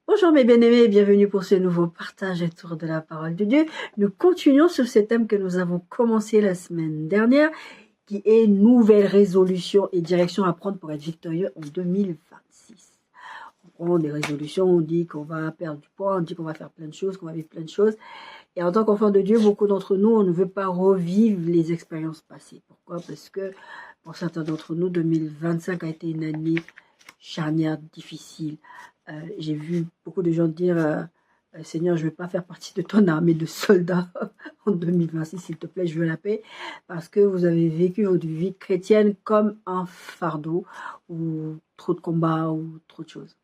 Bonjour mes bien-aimés, bienvenue pour ce nouveau partage autour de la parole de Dieu. Nous continuons sur ce thème que nous avons commencé la semaine dernière, qui est nouvelle résolution et direction à prendre pour être victorieux en 2026. On prend des résolutions, on dit qu'on va perdre du poids, on dit qu'on va faire plein de choses, qu'on va vivre plein de choses. Et en tant qu'enfant de Dieu, beaucoup d'entre nous, on ne veut pas revivre les expériences passées. Pourquoi? Parce que pour certains d'entre nous, 2025 a été une année charnière, difficile. J'ai vu beaucoup de gens dire Seigneur, je ne veux pas faire partie de ton armée de soldats en 2026, s'il te plaît, je veux la paix, parce que vous avez vécu votre vie chrétienne comme un fardeau, ou trop de combats, ou trop de choses.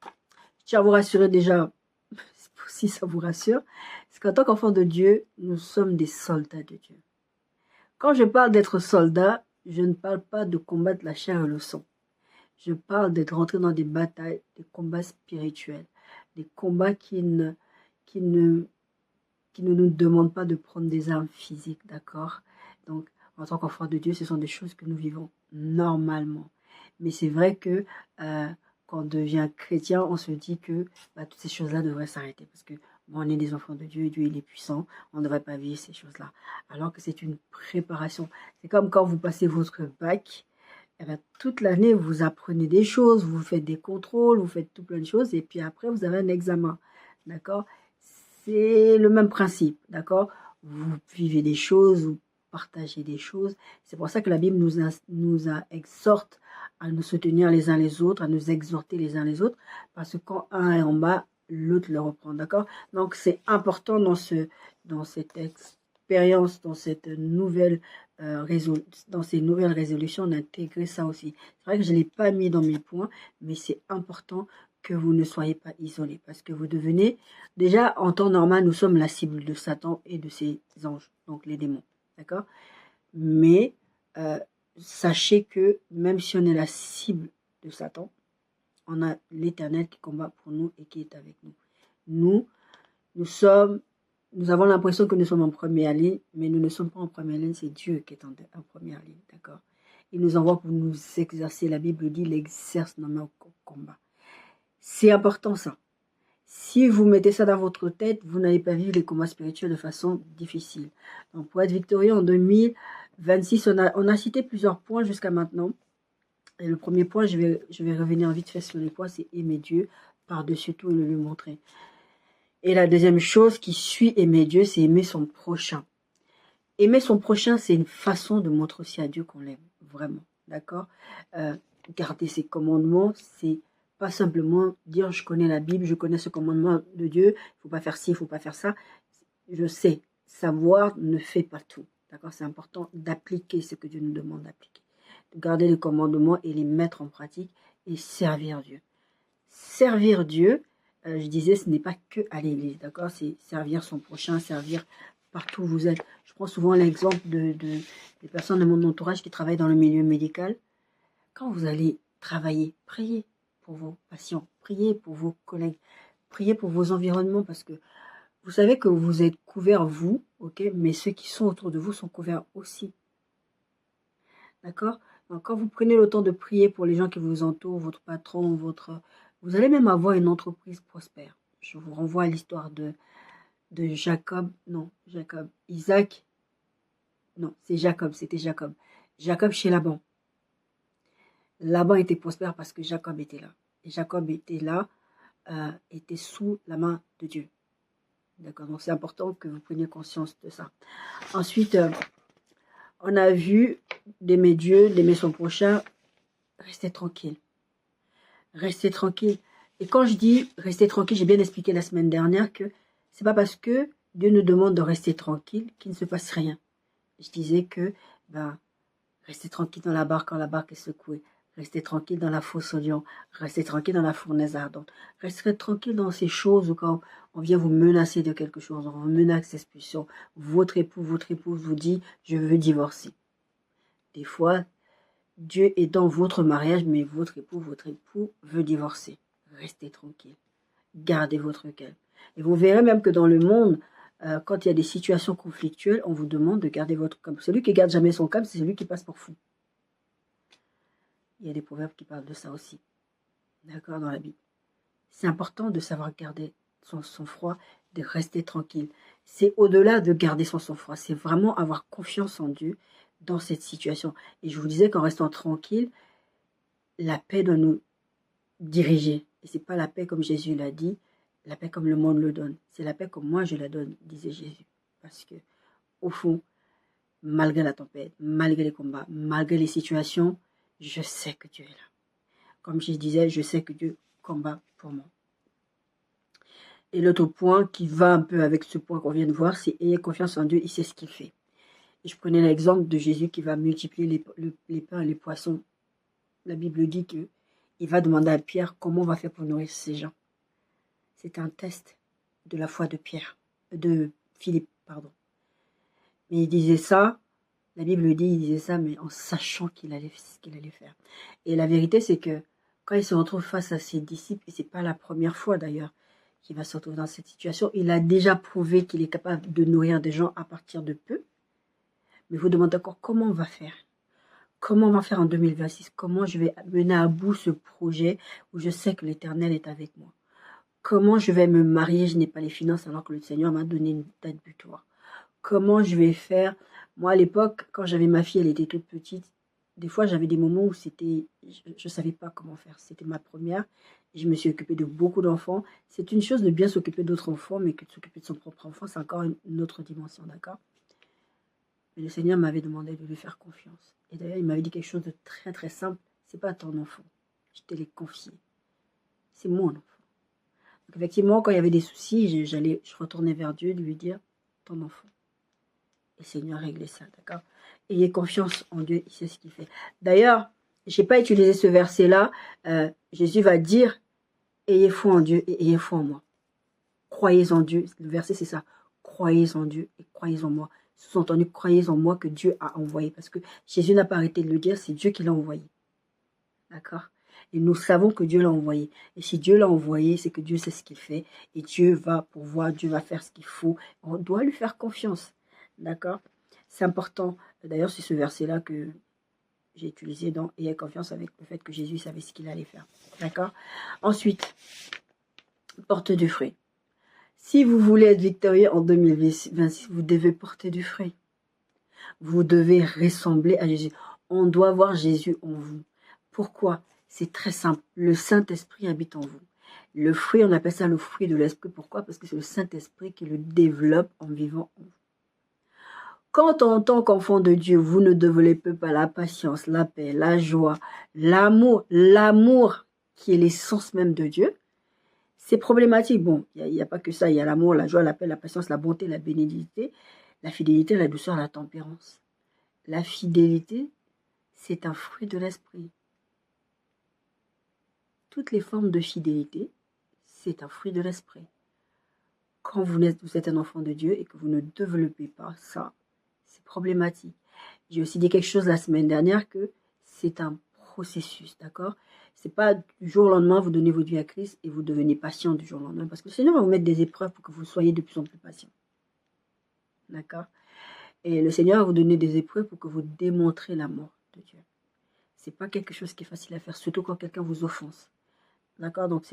Je tiens à vous rassurer déjà, si ça vous rassure, c'est qu'en tant qu'enfant de Dieu, nous sommes des soldats de Dieu. Quand je parle d'être soldat, je ne parle pas de combattre la chair et le sang. Je parle d'être rentré dans des batailles, des combats spirituels, des combats qui ne nous demandent pas de prendre des armes physiques, d'accord? Donc, en tant qu'enfant de Dieu, ce sont des choses que nous vivons normalement. Mais c'est vrai que quand on devient chrétien, on se dit que toutes ces choses-là devraient s'arrêter. Parce que on est des enfants de Dieu, Dieu il est puissant, on ne devrait pas vivre ces choses-là. Alors que c'est une préparation. C'est comme quand vous passez votre bac, toute l'année, vous apprenez des choses, vous faites des contrôles, vous faites tout plein de choses, et puis après, vous avez un examen, d'accord? C'est le même principe, d'accord? Vous vivez des choses, vous partagez des choses. C'est pour ça que la Bible nous exhorte à nous soutenir les uns les autres, à nous exhorter les uns les autres, parce que quand un est en bas, l'autre le reprend, d'accord? Donc, c'est important dans cette expérience, dans cette nouvelle dans ces nouvelles résolutions, d'intégrer ça aussi. C'est vrai que je ne l'ai pas mis dans mes points, mais c'est important que vous ne soyez pas isolés, parce que vous devenez, déjà en temps normal, nous sommes la cible de Satan et de ses anges, donc les démons, d'accord? Mais sachez que même si on est la cible de Satan, on a l'Éternel qui combat pour nous et qui est avec nous. Nous avons l'impression que nous sommes en première ligne, mais nous ne sommes pas en première ligne, c'est Dieu qui est en première ligne, d'accord? Il nous envoie pour nous exercer. La Bible dit, il exerce nos combats. C'est important ça. Si vous mettez ça dans votre tête, vous n'allez pas vivre les combats spirituels de façon difficile. Donc pour être victorieux en 2026, on a cité plusieurs points jusqu'à maintenant. Et le premier point, je vais revenir vite fait sur les points, c'est aimer Dieu par-dessus tout et le lui montrer. Et la deuxième chose qui suit aimer Dieu, c'est aimer son prochain. Aimer son prochain, c'est une façon de montrer aussi à Dieu qu'on l'aime, vraiment, d'accord? Garder ses commandements, c'est pas simplement dire je connais la Bible, je connais ce commandement de Dieu, il ne faut pas faire ci, il ne faut pas faire ça. Je sais, savoir ne fait pas tout, d'accord? C'est important d'appliquer ce que Dieu nous demande d'appliquer, de garder les commandements et les mettre en pratique et servir Dieu. Servir Dieu, je disais, ce n'est pas que à l'église, d'accord? C'est servir son prochain, servir partout où vous êtes. Je prends souvent l'exemple des personnes de mon entourage qui travaillent dans le milieu médical. Quand vous allez travailler, priez pour vos patients, priez pour vos collègues, priez pour vos environnements, parce que vous savez que vous êtes couverts, vous, ok? Mais ceux qui sont autour de vous sont couverts aussi. D'accord? Donc, quand vous prenez le temps de prier pour les gens qui vous entourent, votre patron, vous allez même avoir une entreprise prospère. Je vous renvoie à l'histoire de Isaac, non, c'est Jacob, c'était Jacob. Jacob chez Laban. Laban était prospère parce que Jacob était là. Et Jacob était là, était sous la main de Dieu. D'accord? Donc, c'est important que vous preniez conscience de ça. Ensuite, on a vu d'aimer Dieu, d'aimer son prochain. Restez tranquille. Restez tranquille. Et quand je dis rester tranquille, j'ai bien expliqué la semaine dernière que c'est pas parce que Dieu nous demande de rester tranquille qu'il ne se passe rien. Je disais que restez tranquille dans la barque quand la barque est secouée. Restez tranquille dans la fosse au lion. Restez tranquille dans la fournaise ardente. Restez tranquille dans ces choses où quand on vient vous menacer de quelque chose, on vous menace d'expulsion. Votre époux, votre épouse vous dit « je veux divorcer ». Des fois, Dieu est dans votre mariage, mais votre époux veut divorcer. Restez tranquille. Gardez votre calme. Et vous verrez même que dans le monde, quand il y a des situations conflictuelles, on vous demande de garder votre calme. Celui qui garde jamais son calme, c'est celui qui passe pour fou. Il y a des proverbes qui parlent de ça aussi. D'accord, dans la Bible. C'est important de savoir garder son sang-froid, de rester tranquille. C'est au-delà de garder son sang-froid, c'est vraiment avoir confiance en Dieu dans cette situation. Et je vous disais qu'en restant tranquille, la paix doit nous diriger. Et ce n'est pas la paix comme Jésus l'a dit, la paix comme le monde le donne. C'est la paix comme moi je la donne, disait Jésus. Parce que, au fond, malgré la tempête, malgré les combats, malgré les situations, je sais que Dieu est là. Comme je disais, je sais que Dieu combat pour moi. Et l'autre point qui va un peu avec ce point qu'on vient de voir, c'est ayez confiance en Dieu, il sait ce qu'il fait. Et je prenais l'exemple de Jésus qui va multiplier les pains et les poissons. La Bible dit qu'il va demander à Pierre comment on va faire pour nourrir ces gens. C'est un test de la foi de Philippe, pardon. Mais il disait ça, la Bible dit, il disait ça, mais en sachant ce qu'il allait faire. Et la vérité, c'est que quand il se retrouve face à ses disciples, et c'est pas la première fois d'ailleurs qu'il va se retrouver dans cette situation, il a déjà prouvé qu'il est capable de nourrir des gens à partir de peu. Mais vous demandez encore comment on va faire. Comment on va faire en 2026? Comment je vais mener à bout ce projet où je sais que l'Éternel est avec moi? Comment je vais me marier? Je n'ai pas les finances alors que le Seigneur m'a donné une date butoir. Comment je vais faire? Moi, à l'époque, quand j'avais ma fille, elle était toute petite. Des fois, j'avais des moments où je ne savais pas comment faire. C'était ma première. Je me suis occupée de beaucoup d'enfants. C'est une chose de bien s'occuper d'autres enfants, mais que de s'occuper de son propre enfant, c'est encore une autre dimension, d'accord? Mais le Seigneur m'avait demandé de lui faire confiance. Et d'ailleurs, il m'avait dit quelque chose de très très simple. C'est pas ton enfant. Je te l'ai confié. C'est mon enfant. Donc effectivement, quand il y avait des soucis, je retournais vers Dieu de lui dire ton enfant. Et le Seigneur réglait ça, d'accord? Ayez confiance en Dieu, il sait ce qu'il fait. D'ailleurs, je n'ai pas utilisé ce verset-là. Jésus va dire ayez foi en Dieu et ayez foi en moi. Croyez en Dieu. Le verset, c'est ça. Croyez en Dieu et croyez en moi. Sous-entendu, croyez en moi que Dieu a envoyé. Parce que Jésus n'a pas arrêté de le dire, c'est Dieu qui l'a envoyé. D'accord? Et nous savons que Dieu l'a envoyé. Et si Dieu l'a envoyé, c'est que Dieu sait ce qu'il fait. Et Dieu va pourvoir, Dieu va faire ce qu'il faut. On doit lui faire confiance. D'accord? C'est important. D'ailleurs, c'est ce verset-là que j'ai utilisé dans « Ayez confiance » avec le fait que Jésus savait ce qu'il allait faire. D'accord? Ensuite, porte du fruit. Si vous voulez être victorieux en 2026, vous devez porter du fruit. Vous devez ressembler à Jésus. On doit voir Jésus en vous. Pourquoi? C'est très simple. Le Saint-Esprit habite en vous. Le fruit, on appelle ça le fruit de l'Esprit. Pourquoi? Parce que c'est le Saint-Esprit qui le développe en vivant en vous. Quand en tant qu'enfant de Dieu, vous ne développez pas la patience, la paix, la joie, l'amour qui est l'essence même de Dieu, c'est problématique. Bon, il n'y a pas que ça, il y a l'amour, la joie, la paix, la patience, la bonté, la bénédiction, la fidélité, la douceur, la tempérance. La fidélité, c'est un fruit de l'esprit. Toutes les formes de fidélité, c'est un fruit de l'esprit. Quand vous êtes un enfant de Dieu et que vous ne développez pas ça, c'est problématique. J'ai aussi dit quelque chose la semaine dernière que c'est un processus, d'accord? C'est pas du jour au lendemain, vous donnez votre vie à Christ et vous devenez patient du jour au lendemain. Parce que le Seigneur va vous mettre des épreuves pour que vous soyez de plus en plus patient. D'accord? Et le Seigneur va vous donner des épreuves pour que vous démontrez l'amour de Dieu. C'est pas quelque chose qui est facile à faire, surtout quand quelqu'un vous offense. D'accord? Donc,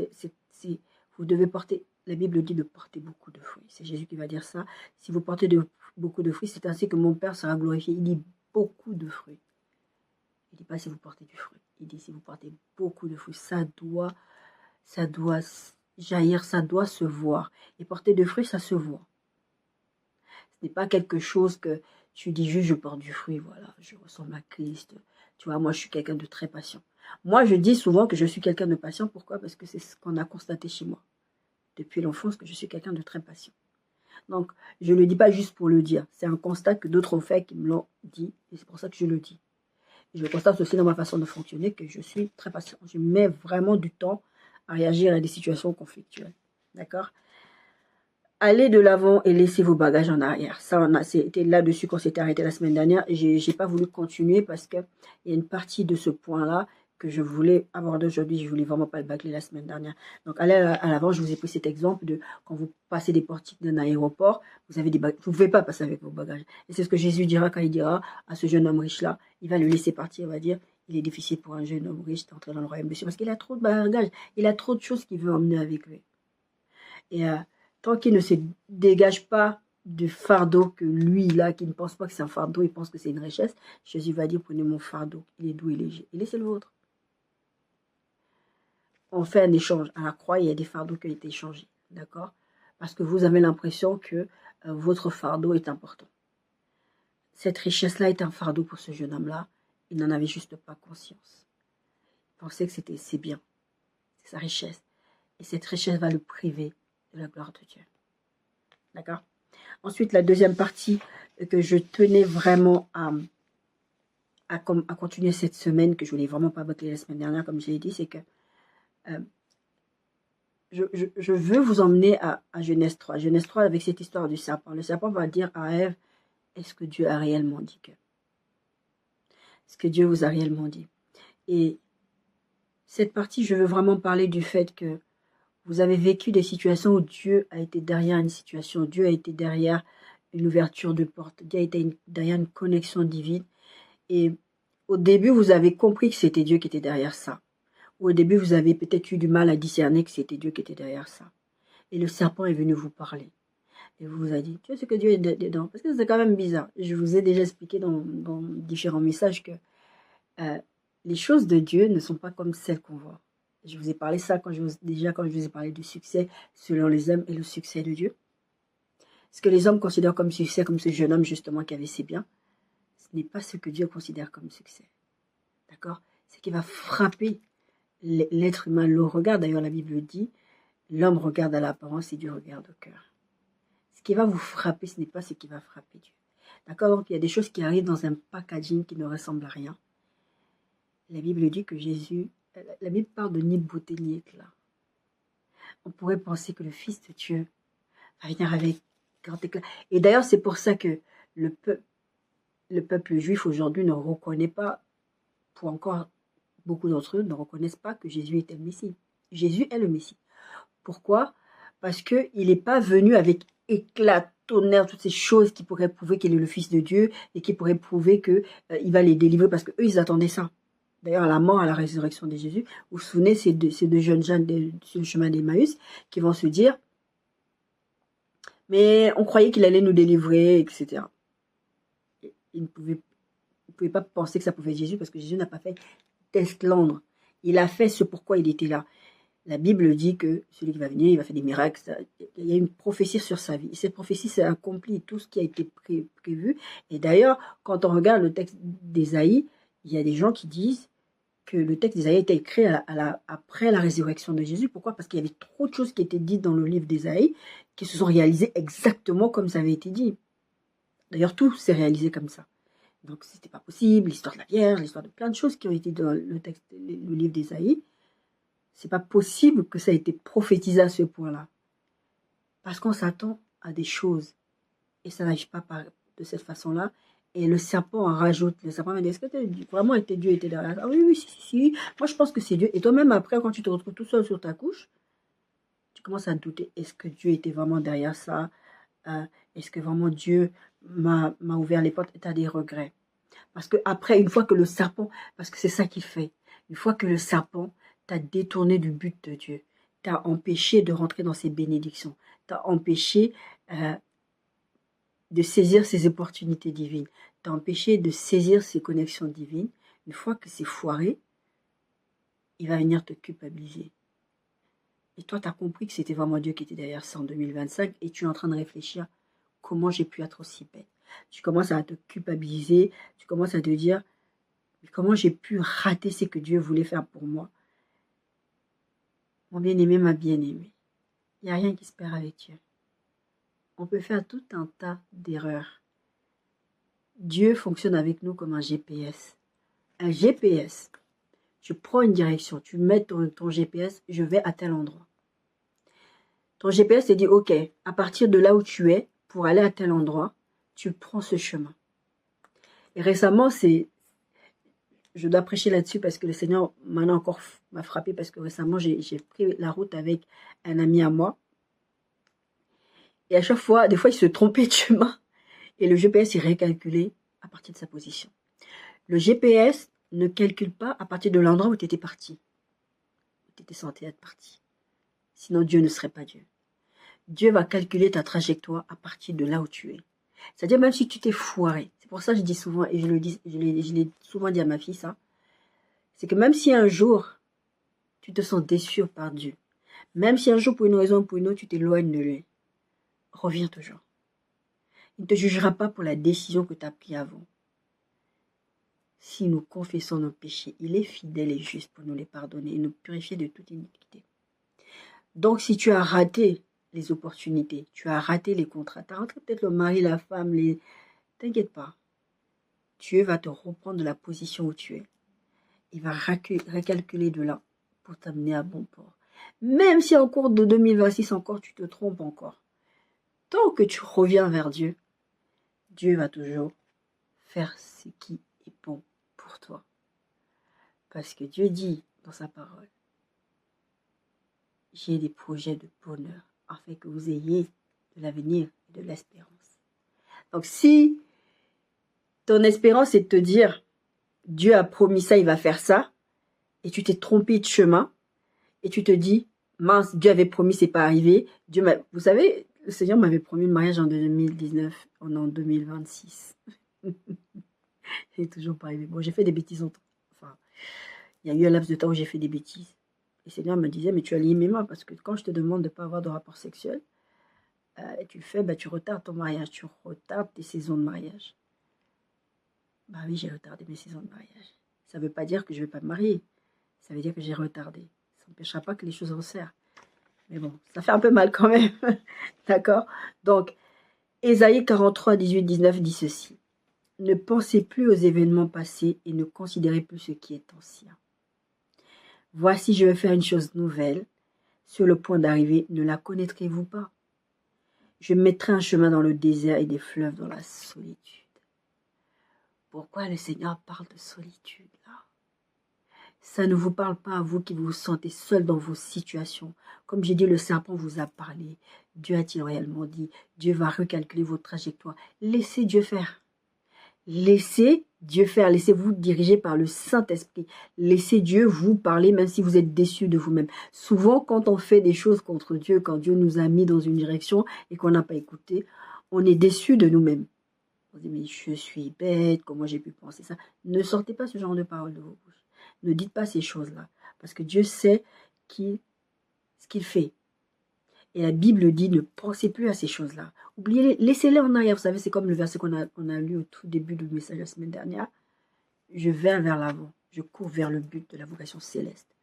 vous devez porter, la Bible dit de porter beaucoup de fruits. C'est Jésus qui va dire ça. Si vous portez beaucoup de fruits, c'est ainsi que mon Père sera glorifié. Il dit beaucoup de fruits. Il ne dit pas si vous portez du fruit. Il dit si vous portez beaucoup de fruits. Ça doit jaillir, ça doit se voir. Et porter de fruits, ça se voit. Ce n'est pas quelque chose que tu dis juste je porte du fruit, voilà, je ressemble à Christ. Tu vois, moi je suis quelqu'un de très patient. Moi je dis souvent que je suis quelqu'un de patient. Pourquoi? Parce que c'est ce qu'on a constaté chez moi. Depuis l'enfance que je suis quelqu'un de très patient. Donc je ne le dis pas juste pour le dire. C'est un constat que d'autres ont fait qui me l'ont dit. Et c'est pour ça que je le dis. Et je constate aussi dans ma façon de fonctionner que je suis très patient. Je mets vraiment du temps à réagir à des situations conflictuelles. D'accord? Allez de l'avant et laissez vos bagages en arrière. Ça, c'était là-dessus qu'on s'était arrêté la semaine dernière. Je n'ai pas voulu continuer parce qu'il y a une partie de ce point-là que je voulais aborder aujourd'hui. Je ne voulais vraiment pas le bâcler la semaine dernière. Donc, allez à l'avant. Je vous ai pris cet exemple de quand vous passez des portiques d'un aéroport, vous avez des bagages. Vous ne pouvez pas passer avec vos bagages. Et c'est ce que Jésus dira quand il dira à ce jeune homme riche-là. Il va le laisser partir. Il va dire, il est difficile pour un jeune homme riche d'entrer dans le royaume de Dieu parce qu'il a trop de bagages, il a trop de choses qu'il veut emmener avec lui. Et tant qu'il ne se dégage pas du fardeau que lui, là, qui ne pense pas que c'est un fardeau, il pense que c'est une richesse, Jésus va dire, prenez mon fardeau, il est doux et léger, et laissez le vôtre. On fait un échange. À la croix, il y a des fardeaux qui ont été échangés, d'accord? Parce que vous avez l'impression que votre fardeau est important. Cette richesse-là est un fardeau pour ce jeune homme-là. Il n'en avait juste pas conscience. Il pensait que c'est bien. C'est sa richesse. Et cette richesse va le priver de la gloire de Dieu. D'accord? Ensuite, la deuxième partie que je tenais vraiment à continuer cette semaine, que je voulais vraiment pas bâcler la semaine dernière, comme je l'ai dit, c'est que je veux vous emmener à Genèse 3. Genèse 3 avec cette histoire du serpent. Le serpent va dire à Ève, est-ce que Dieu a réellement dit que? Est-ce que Dieu vous a réellement dit? Et cette partie, je veux vraiment parler du fait que vous avez vécu des situations où Dieu a été derrière une situation, Dieu a été derrière une ouverture de porte, Dieu a été derrière une connexion divine. Et au début, vous avez compris que c'était Dieu qui était derrière ça. Au début, vous avez peut-être eu du mal à discerner que c'était Dieu qui était derrière ça. Et le serpent est venu vous parler. Et vous a dit, tu sais ce que Dieu est dedans? Parce que c'est quand même bizarre. Je vous ai déjà expliqué dans différents messages que les choses de Dieu ne sont pas comme celles qu'on voit. Je vous ai parlé ça quand je vous ai parlé du succès selon les hommes et le succès de Dieu. Ce que les hommes considèrent comme succès, comme ce jeune homme justement qui avait ses biens, ce n'est pas ce que Dieu considère comme succès. D'accord? C'est qui va frapper l'être humain. Le regard, d'ailleurs la Bible dit, l'homme regarde à l'apparence et Dieu regarde au cœur. Ce qui va vous frapper, ce n'est pas ce qui va frapper Dieu. D'accord? Donc il y a des choses qui arrivent dans un packaging qui ne ressemble à rien. La Bible dit que Jésus, la Bible parle de ni beauté ni éclat. On pourrait penser que le Fils de Dieu va venir avec grand éclat. Et d'ailleurs, c'est pour ça que le peuple juif aujourd'hui ne reconnaît pas, pour encore beaucoup d'entre eux, ne reconnaissent pas que Jésus était le Messie. Jésus est le Messie. Pourquoi? Parce qu'il n'est pas venu avec éclat, tonnerre, toutes ces choses qui pourraient prouver qu'il est le Fils de Dieu et qui pourraient prouver qu'il va les délivrer parce qu'eux, ils attendaient ça. D'ailleurs, à la mort, à la résurrection de Jésus, vous vous souvenez, ces deux jeunes gens sur le chemin d'Emmaüs qui vont se dire, mais on croyait qu'il allait nous délivrer, etc. Ils ne pouvaient pas penser que ça pouvait être Jésus parce que Jésus n'a pas fait d'esclandre. Il a fait ce pourquoi il était là. La Bible dit que celui qui va venir, il va faire des miracles. Il y a une prophétie sur sa vie. Cette prophétie s'est accomplie, tout ce qui a été prévu. Et d'ailleurs, quand on regarde le texte d'Ésaïe, il y a des gens qui disent que le texte d'Ésaïe a été écrit après la résurrection de Jésus. Pourquoi? Parce qu'il y avait trop de choses qui étaient dites dans le livre d'Ésaïe qui se sont réalisées exactement comme ça avait été dit. D'ailleurs, tout s'est réalisé comme ça. Donc, c'était pas possible. L'histoire de la Vierge, l'histoire de plein de choses qui ont été dans le texte, le livre d'Ésaïe. C'est pas possible que ça ait été prophétisé à ce point-là. Parce qu'on s'attend à des choses. Et ça n'arrive pas de cette façon-là. Et le serpent en rajoute. Le serpent m'a dit, est-ce que vraiment Dieu était derrière ça? Ah oui, si. Moi, je pense que c'est Dieu. Et toi-même, après, quand tu te retrouves tout seul sur ta couche, tu commences à te douter. Est-ce que Dieu était vraiment derrière ça? Est-ce que vraiment Dieu m'a ouvert les portes? Et tu as des regrets. Parce que après, une fois que le serpent, parce que c'est ça qu'il fait, une fois que le serpent t'a détourné du but de Dieu, t'a empêché de rentrer dans ses bénédictions, t'a empêché de saisir ses opportunités divines, t'a empêché de saisir ses connexions divines, une fois que c'est foiré, il va venir te culpabiliser. Et toi, tu as compris que c'était vraiment Dieu qui était derrière ça en 2025 et tu es en train de réfléchir comment j'ai pu être aussi bête. Tu commences à te culpabiliser, tu commences à te dire mais comment j'ai pu rater ce que Dieu voulait faire pour moi. Mon bien-aimé, ma bien-aimée, il n'y a rien qui se perd avec Dieu. On peut faire tout un tas d'erreurs. Dieu fonctionne avec nous comme un GPS. Un GPS, tu prends une direction, tu mets ton GPS, je vais à tel endroit. Ton GPS te dit, ok, à partir de là où tu es, pour aller à tel endroit, tu prends ce chemin. Et récemment, je dois prêcher là-dessus parce que le Seigneur m'a frappé parce que récemment, j'ai pris la route avec un ami à moi. Et à chaque fois, des fois, il se trompait de chemin. Et le GPS, il récalculait à partir de sa position. Le GPS Ne calcule pas à partir de l'endroit où tu étais parti. Où tu étais censé être parti. Sinon, Dieu ne serait pas Dieu. Dieu va calculer ta trajectoire à partir de là où tu es. C'est-à-dire même si tu t'es foiré. C'est pour ça que je dis souvent, et je l'ai souvent dit à ma fille ça, c'est que même si un jour, tu te sens déçu par Dieu, même si un jour, pour une raison ou pour une autre, tu t'éloignes de lui, reviens toujours. Il ne te jugera pas pour la décision que tu as prise avant. Si nous confessons nos péchés, il est fidèle et juste pour nous les pardonner et nous purifier de toute iniquité. Donc, si tu as raté les opportunités, tu as raté les contrats, tu as raté peut-être le mari, la femme, t'inquiète pas. Dieu va te reprendre de la position où tu es. Il va recalculer de là pour t'amener à bon port. Même si en cours de 2026 encore, tu te trompes encore. Tant que tu reviens vers Dieu, Dieu va toujours faire ce qui est bon pour toi. Parce que Dieu dit dans sa parole, j'ai des projets de bonheur afin que vous ayez de l'avenir et de l'espérance. Donc si ton espérance est de te dire, Dieu a promis ça, il va faire ça, et tu t'es trompé de chemin, et tu te dis, mince, Dieu avait promis, c'est pas arrivé. Vous savez, le Seigneur m'avait promis le mariage en 2019, on est en 2026. C'est toujours pas arrivé. Bon, j'ai fait des bêtises. Enfin, il y a eu un laps de temps où j'ai fait des bêtises. Et le Seigneur me disait, mais tu as lié mes mains, parce que quand je te demande de ne pas avoir de rapport sexuel, tu le fais, tu retardes ton mariage, tu retardes tes saisons de mariage. Bah oui, j'ai retardé mes saisons de mariage. Ça ne veut pas dire que je ne vais pas me marier. Ça veut dire que j'ai retardé. Ça n'empêchera pas que les choses resserrent. Mais bon, ça fait un peu mal quand même. D'accord? Donc, Ésaïe 43, 18, 19 dit ceci. Ne pensez plus aux événements passés et ne considérez plus ce qui est ancien. Voici, je vais faire une chose nouvelle. Sur le point d'arriver, ne la connaîtrez-vous pas? Je mettrai un chemin dans le désert et des fleuves dans la solitude. Pourquoi le Seigneur parle de solitude là? Ça ne vous parle pas à vous qui vous sentez seul dans vos situations. Comme j'ai dit, le serpent vous a parlé. Dieu a-t-il réellement dit? Dieu va recalculer votre trajectoire. Laissez Dieu faire. Laissez Dieu faire. Laissez-vous diriger par le Saint-Esprit. Laissez Dieu vous parler même si vous êtes déçu de vous-même. Souvent, quand on fait des choses contre Dieu, quand Dieu nous a mis dans une direction et qu'on n'a pas écouté, on est déçu de nous-mêmes. On dit, mais je suis bête, comment j'ai pu penser ça? Ne sortez pas ce genre de paroles de vos bouches. Ne dites pas ces choses-là. Parce que Dieu sait ce qu'il fait. Et la Bible dit, ne pensez plus à ces choses-là. Oubliez-les, laissez-les en arrière. Vous savez, c'est comme le verset qu'on a lu au tout début du message la semaine dernière. Je vais vers l'avant. Je cours vers le but de la vocation céleste.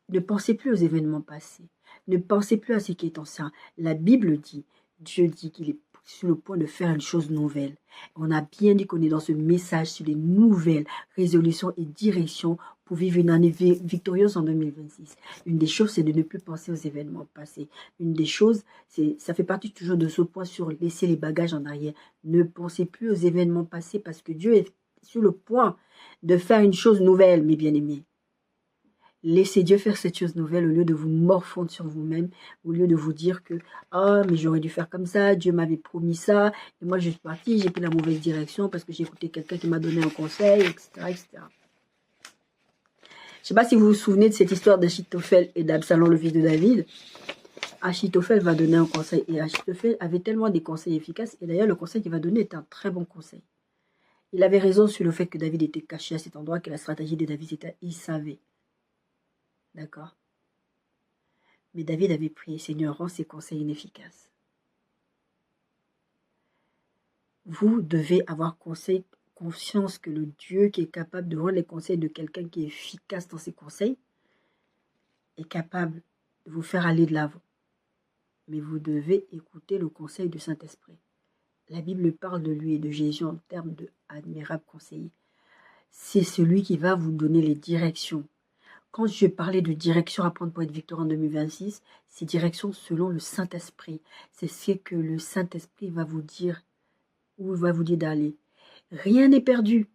Ne pensez plus aux événements passés. Ne pensez plus à ce qui est ancien. La Bible dit, Dieu dit qu'il est sur le point de faire une chose nouvelle. On a bien dit qu'on est dans ce message sur les nouvelles résolutions et directions pour vivre une année victorieuse en 2026. Une des choses, c'est de ne plus penser aux événements passés. Une des choses, ça fait partie toujours de ce point sur laisser les bagages en arrière. Ne pensez plus aux événements passés parce que Dieu est sur le point de faire une chose nouvelle, mes bien-aimés. Laissez Dieu faire cette chose nouvelle au lieu de vous morfondre sur vous-même, au lieu de vous dire que « Ah, mais j'aurais dû faire comme ça, Dieu m'avait promis ça, et moi je suis partie, j'ai pris la mauvaise direction parce que j'ai écouté quelqu'un qui m'a donné un conseil, etc. etc. » Je ne sais pas si vous vous souvenez de cette histoire d'Achitophel et d'Absalom, le fils de David. Achitophel va donner un conseil, et Achitophel avait tellement des conseils efficaces, et d'ailleurs le conseil qu'il va donner est un très bon conseil. Il avait raison sur le fait que David était caché à cet endroit, que la stratégie de David était, il savait. D'accord. Mais David avait prié, Seigneur, rends ses conseils inefficaces. Vous devez avoir conscience que le Dieu qui est capable de rendre les conseils de quelqu'un qui est efficace dans ses conseils est capable de vous faire aller de l'avant. Mais vous devez écouter le conseil du Saint-Esprit. La Bible parle de lui et de Jésus en termes d'admirable conseiller. C'est celui qui va vous donner les directions. Quand je parlais de direction à prendre pour être victorieux en 2026, c'est direction selon le Saint-Esprit. C'est ce que le Saint-Esprit va vous dire, où il va vous dire d'aller. Rien n'est perdu.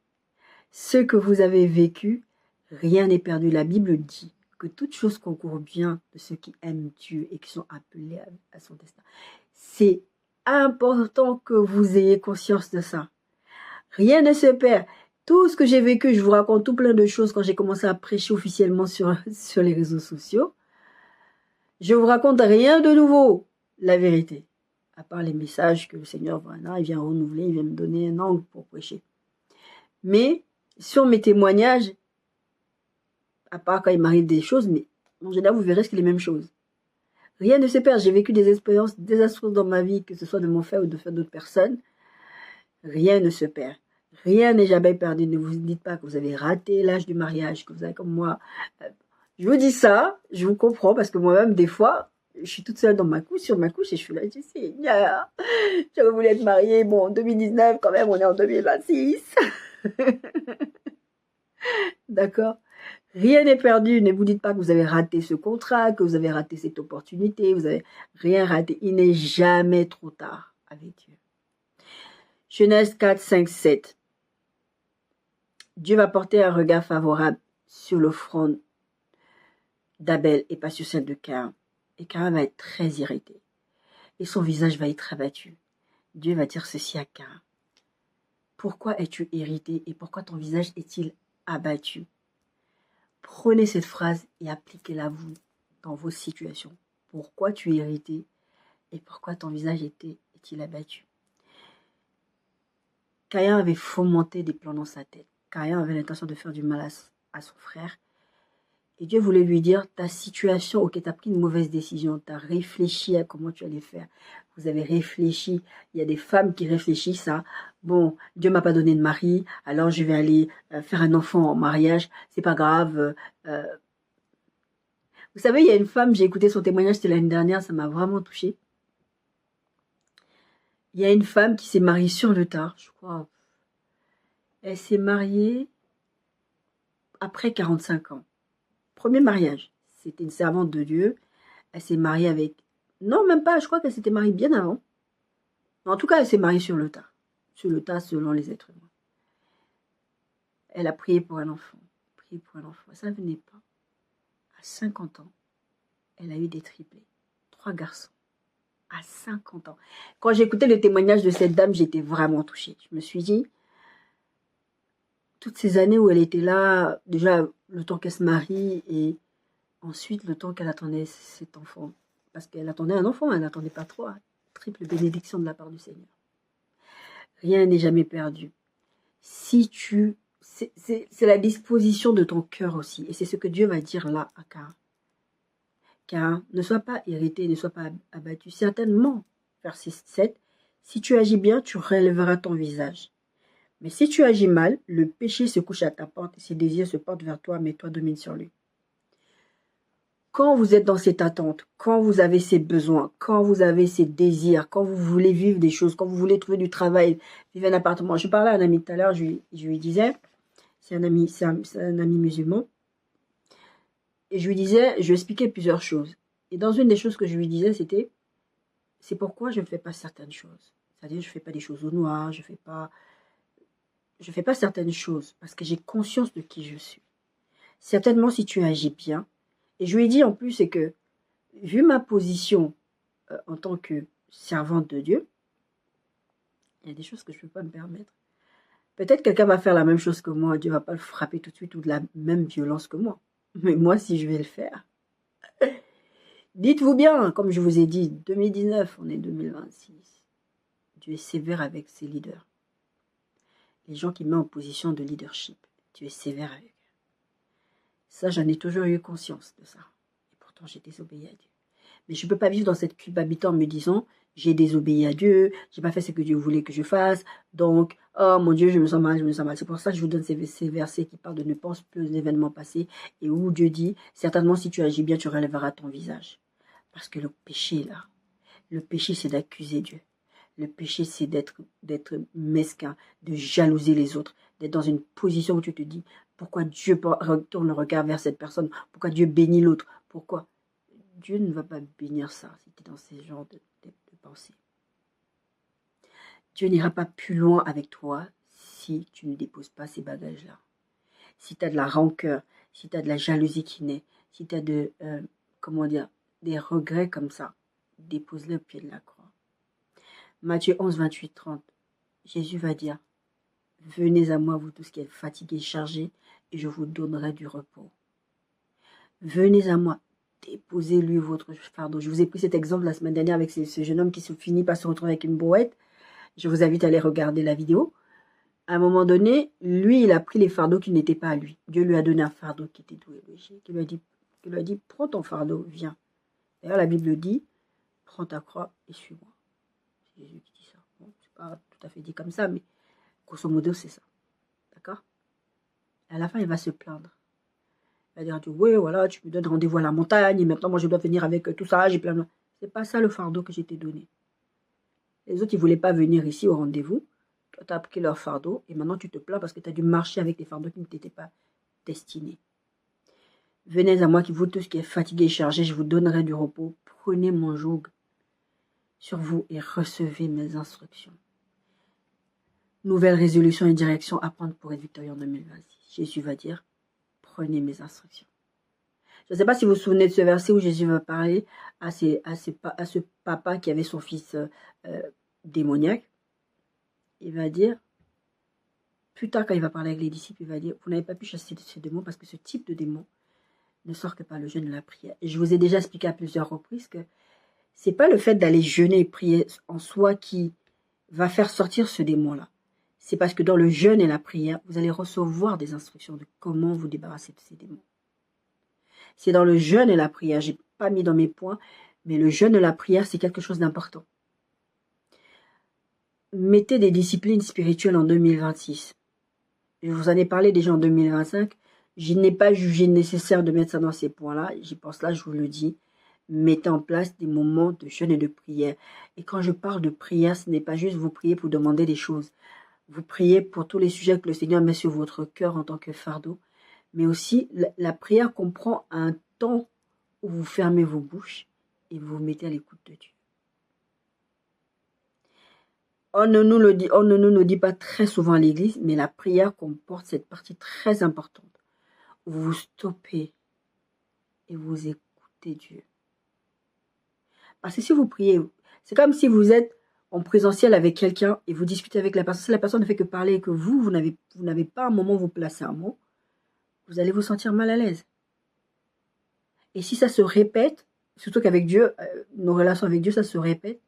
Ce que vous avez vécu, rien n'est perdu. La Bible dit que toute chose concourt bien de ceux qui aiment Dieu et qui sont appelés à son destin. C'est important que vous ayez conscience de ça. Rien ne se perd. Tout ce que j'ai vécu, je vous raconte tout plein de choses quand j'ai commencé à prêcher officiellement sur les réseaux sociaux. Je vous raconte rien de nouveau, la vérité. À part les messages que le Seigneur, voilà, il vient renouveler, il vient me donner un angle pour prêcher. Mais sur mes témoignages, à part quand il m'arrive des choses, mais en général, vous verrez que c'est les mêmes choses. Rien ne se perd. J'ai vécu des expériences désastreuses dans ma vie, que ce soit de mon frère ou de faire d'autres personnes. Rien ne se perd. Rien n'est jamais perdu. Ne vous dites pas que vous avez raté l'âge du mariage, que vous avez comme moi. Je vous dis ça, je vous comprends, parce que moi-même, des fois, je suis toute seule dans ma couche, sur ma couche, et je suis là, je sais, j'aurais voulu être mariée. Bon, en 2019, quand même, on est en 2026. D'accord? Rien n'est perdu. Ne vous dites pas que vous avez raté ce contrat, que vous avez raté cette opportunité. Vous avez rien raté. Il n'est jamais trop tard avec Dieu. Genèse 4, 5, 7. Dieu va porter un regard favorable sur l'offrande d'Abel et pas sur celle de Caïn. Et Caïn va être très irrité. Et son visage va être abattu. Dieu va dire ceci à Caïn. Pourquoi es-tu irrité et pourquoi ton visage est-il abattu? Prenez cette phrase et appliquez-la vous dans vos situations. Pourquoi tu es irrité et pourquoi ton visage est-il abattu? Caïn avait fomenté des plans dans sa tête. Caïn avait l'intention de faire du mal à son frère. Et Dieu voulait lui dire, ta situation, ok, tu as pris une mauvaise décision, tu as réfléchi à comment tu allais faire. Vous avez réfléchi, il y a des femmes qui réfléchissent à, bon, Dieu m'a pas donné de mari, alors je vais aller faire un enfant en mariage, c'est pas grave. Vous savez, il y a une femme, j'ai écouté son témoignage, c'était l'année dernière, ça m'a vraiment touchée. Il y a une femme qui s'est mariée sur le tard, je crois. Elle s'est mariée après 45 ans. Premier mariage. C'était une servante de Dieu. Elle s'est mariée avec... Non, même pas. Je crois qu'elle s'était mariée bien avant. En tout cas, elle s'est mariée sur le tas. Sur le tas, selon les êtres humains. Elle a prié pour un enfant. Prié pour un enfant. Ça ne venait pas. À 50 ans, elle a eu des triplés. 3 garçons. À 50 ans. Quand j'écoutais le témoignage de cette dame, j'étais vraiment touchée. Je me suis dit, toutes ces années où elle était là, déjà le temps qu'elle se marie et ensuite le temps qu'elle attendait cet enfant. Parce qu'elle attendait un enfant, elle n'attendait pas 3. Triple bénédiction de la part du Seigneur. Rien n'est jamais perdu. Si tu... C'est la disposition de ton cœur aussi. Et c'est ce que Dieu va dire là à Caïn. Caïn, ne sois pas irrité, ne sois pas abattu. Certainement, verset 7, si tu agis bien, tu relèveras ton visage. Mais si tu agis mal, le péché se couche à ta porte et ses désirs se portent vers toi, mais toi domine sur lui. Quand vous êtes dans cette attente, quand vous avez ces besoins, quand vous avez ces désirs, quand vous voulez vivre des choses, quand vous voulez trouver du travail, vivre un appartement. Je parlais à un ami tout à l'heure, je lui disais, c'est un ami musulman, et je lui expliquais plusieurs choses. Et dans une des choses que je lui disais, c'était, c'est pourquoi je ne fais pas certaines choses. C'est-à-dire, je ne fais pas des choses au noir, je ne fais pas certaines choses, parce que j'ai conscience de qui je suis. Certainement, si tu agis bien, et je lui ai dit en plus, c'est que, vu ma position en tant que servante de Dieu, il y a des choses que je ne peux pas me permettre. Peut-être quelqu'un va faire la même chose que moi, Dieu ne va pas le frapper tout de suite ou de la même violence que moi. Mais moi, si je vais le faire, dites-vous bien, comme je vous ai dit, 2019, on est 2026. Dieu est sévère avec ses leaders. Les gens qui mettent en position de leadership, Dieu est sévère avec eux. Ça, j'en ai toujours eu conscience de ça. Et pourtant, j'ai désobéi à Dieu. Mais je ne peux pas vivre dans cette culpabilité en me disant, j'ai désobéi à Dieu, j'ai pas fait ce que Dieu voulait que je fasse, donc, oh mon Dieu, je me sens mal, je me sens mal. C'est pour ça que je vous donne ces versets qui parlent de ne pense plus aux événements passés et où Dieu dit, certainement si tu agis bien, tu relèveras ton visage. Parce que le péché, là, le péché, c'est d'accuser Dieu. Le péché, c'est d'être mesquin, de jalouser les autres, d'être dans une position où tu te dis, pourquoi Dieu retourne le regard vers cette personne, pourquoi Dieu bénit l'autre, pourquoi Dieu ne va pas bénir ça si tu es dans ces genres de pensées. Dieu n'ira pas plus loin avec toi si tu ne déposes pas ces bagages-là. Si tu as de la rancœur, si tu as de la jalousie qui naît, si tu as des regrets comme ça, dépose-les au pied de la croix. Matthieu 11, 28, 30. Jésus va dire, Venez à moi, vous tous qui êtes fatigués et chargés, et je vous donnerai du repos. Venez à moi, déposez-lui votre fardeau. Je vous ai pris cet exemple la semaine dernière avec ce jeune homme qui se finit par se retrouver avec une brouette. Je vous invite à aller regarder la vidéo. À un moment donné, lui, il a pris les fardeaux qui n'étaient pas à lui. Dieu lui a donné un fardeau qui était doux et léger, qui lui a dit, prends ton fardeau, viens. D'ailleurs, la Bible dit, prends ta croix et suis-moi. C'est Jésus qui dit ça. Bon, c'est pas tout à fait dit comme ça, mais grosso modo, c'est ça. D'accord? À la fin, il va se plaindre. Il va dire à Dieu, oui, voilà, tu me donnes rendez-vous à la montagne, et maintenant, moi, je dois venir avec tout ça, j'ai plein de... C'est pas ça le fardeau que j'ai t'ai donné. Les autres, ils ne voulaient pas venir ici au rendez-vous. Toi, tu as pris leur fardeau, et maintenant, tu te plains parce que tu as dû marcher avec des fardeaux qui ne t'étaient pas destinés. Venez à moi, qui vous tous qui êtes fatigués et chargés, je vous donnerai du repos. Prenez mon joug sur vous et recevez mes instructions. Nouvelle résolution et direction à prendre pour être victorieux en 2026. Jésus va dire, prenez mes instructions. Je ne sais pas si vous vous souvenez de ce verset où Jésus va parler à ce papa qui avait son fils démoniaque. Il va dire, plus tard quand il va parler avec les disciples, il va dire, vous n'avez pas pu chasser ce démon parce que ce type de démon ne sort que par le jeûne et la prière. Et je vous ai déjà expliqué à plusieurs reprises que ce n'est pas le fait d'aller jeûner et prier en soi qui va faire sortir ce démon-là. C'est parce que dans le jeûne et la prière, vous allez recevoir des instructions de comment vous débarrasser de ces démons. C'est dans le jeûne et la prière. Je n'ai pas mis dans mes points, mais le jeûne et la prière, c'est quelque chose d'important. Mettez des disciplines spirituelles en 2026. Je vous en ai parlé déjà en 2025. Je n'ai pas jugé nécessaire de mettre ça dans ces points-là. J'y pense là, je vous le dis. Mettez en place des moments de jeûne et de prière. Et quand je parle de prière, ce n'est pas juste vous prier pour demander des choses. Vous priez pour tous les sujets que le Seigneur met sur votre cœur en tant que fardeau. Mais aussi, la prière comprend un temps où vous fermez vos bouches et vous vous mettez à l'écoute de Dieu. On ne nous le dit pas très souvent à l'église, mais la prière comporte cette partie très importante où vous vous stoppez et vous écoutez Dieu. Parce que si vous priez, c'est comme si vous êtes en présentiel avec quelqu'un et vous discutez avec la personne. Si la personne ne fait que parler et que vous n'avez pas un moment où vous placez un mot, vous allez vous sentir mal à l'aise. Et si ça se répète, surtout qu'avec Dieu, nos relations avec Dieu, ça se répète,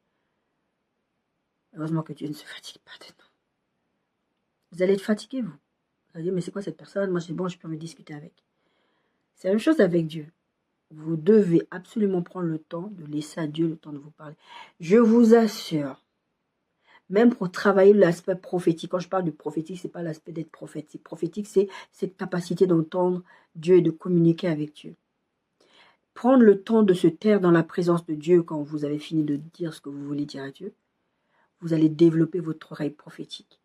heureusement que Dieu ne se fatigue pas de nous. Vous allez être fatigué, vous. Vous allez dire, mais c'est quoi cette personne? Moi, c'est bon, je peux me discuter avec. C'est la même chose avec Dieu. Vous devez absolument prendre le temps de laisser à Dieu le temps de vous parler. Je vous assure, même pour travailler l'aspect prophétique, quand je parle du prophétique, ce n'est pas l'aspect d'être prophétique. Prophétique, c'est cette capacité d'entendre Dieu et de communiquer avec Dieu. Prendre le temps de se taire dans la présence de Dieu quand vous avez fini de dire ce que vous voulez dire à Dieu, vous allez développer votre oreille prophétique.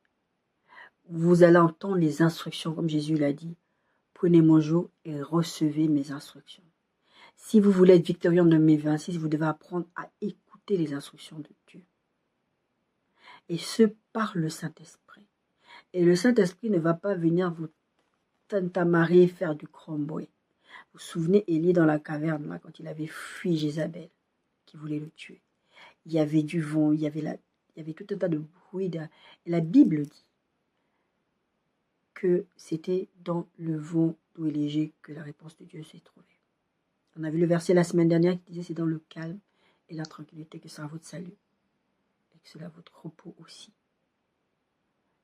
Vous allez entendre les instructions, comme Jésus l'a dit. Prenez mon joug et recevez mes instructions. Si vous voulez être victorieux en 2026, vous devez apprendre à écouter les instructions de Dieu. Et ce, par le Saint-Esprit. Et le Saint-Esprit ne va pas venir vous tentamarrer, faire du cromboy. Vous vous souvenez, Élie dans la caverne, là, quand il avait fui Jézabel, qui voulait le tuer. Il y avait du vent, il y avait tout un tas de bruit. Et la Bible dit que c'était dans le vent doux et léger que la réponse de Dieu s'est trouvée. On a vu le verset la semaine dernière qui disait c'est dans le calme et la tranquillité que sera votre salut. Et que cela votre repos aussi.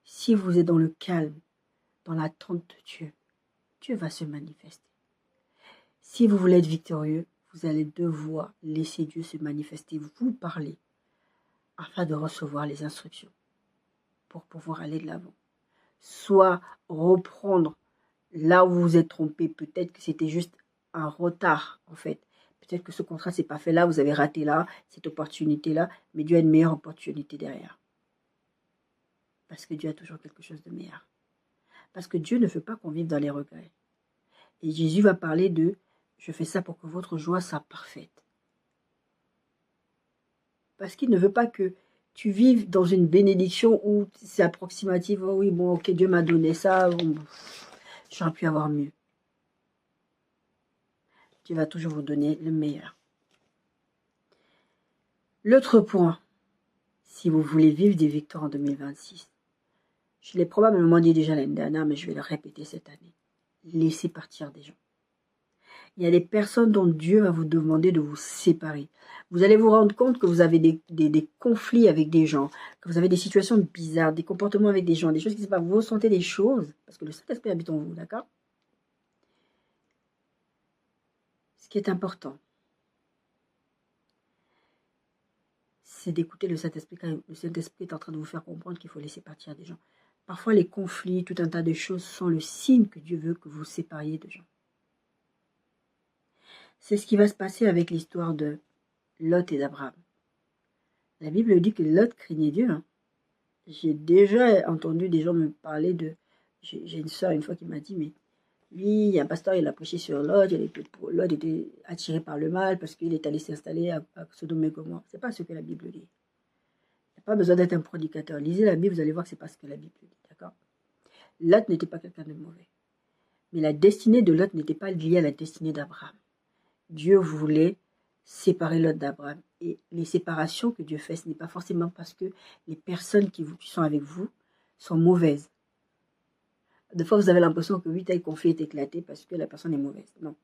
Si vous êtes dans le calme, dans l'attente de Dieu, Dieu va se manifester. Si vous voulez être victorieux, vous allez devoir laisser Dieu se manifester, vous parler, afin de recevoir les instructions pour pouvoir aller de l'avant. Soit reprendre là où vous vous êtes trompé, peut-être que c'était juste un retard en fait. Peut-être que ce contrat ne s'est pas fait là, vous avez raté là, cette opportunité-là, mais Dieu a une meilleure opportunité derrière. Parce que Dieu a toujours quelque chose de meilleur. Parce que Dieu ne veut pas qu'on vive dans les regrets. Et Jésus va parler de « Je fais ça pour que votre joie soit parfaite ». Parce qu'il ne veut pas que tu vives dans une bénédiction où c'est approximatif. Oh oui, bon, ok, Dieu m'a donné ça, bon, j'aurais pu avoir mieux. Dieu va toujours vous donner le meilleur. L'autre point, si vous voulez vivre des victoires en 2026, Je l'ai probablement dit déjà l'année dernière, mais je vais le répéter cette année. Laissez partir des gens. Il y a des personnes dont Dieu va vous demander de vous séparer. Vous allez vous rendre compte que vous avez des conflits avec des gens, que vous avez des situations bizarres, des comportements avec des gens, des choses qui ne se passent pas. Vous ressentez des choses, parce que le Saint-Esprit habite en vous, d'accord? Ce qui est important, c'est d'écouter le Saint-Esprit quand le Saint-Esprit est en train de vous faire comprendre qu'il faut laisser partir des gens. Parfois, les conflits, tout un tas de choses sont le signe que Dieu veut que vous sépariez de gens. C'est ce qui va se passer avec l'histoire de Lot et d'Abraham. La Bible dit que Lot craignait Dieu. Hein. J'ai déjà entendu des gens me parler de... J'ai une soeur une fois qui m'a dit, mais oui, il y a un pasteur, il a prêché sur Lot, Lot était attiré par le mal parce qu'il est allé s'installer à Sodome et Gomorrhe. Ce n'est pas ce que la Bible dit. Il n'y a pas besoin d'être un prédicateur. Lisez la Bible, vous allez voir que ce n'est pas ce que la Bible dit. D'accord? Lot n'était pas quelqu'un de mauvais. Mais la destinée de Lot n'était pas liée à la destinée d'Abraham. Dieu voulait séparer Lot d'Abraham. Et les séparations que Dieu fait, ce n'est pas forcément parce que les personnes qui sont avec vous sont mauvaises. Des fois, vous avez l'impression que oui, tel conflit est éclaté parce que la personne est mauvaise. Non.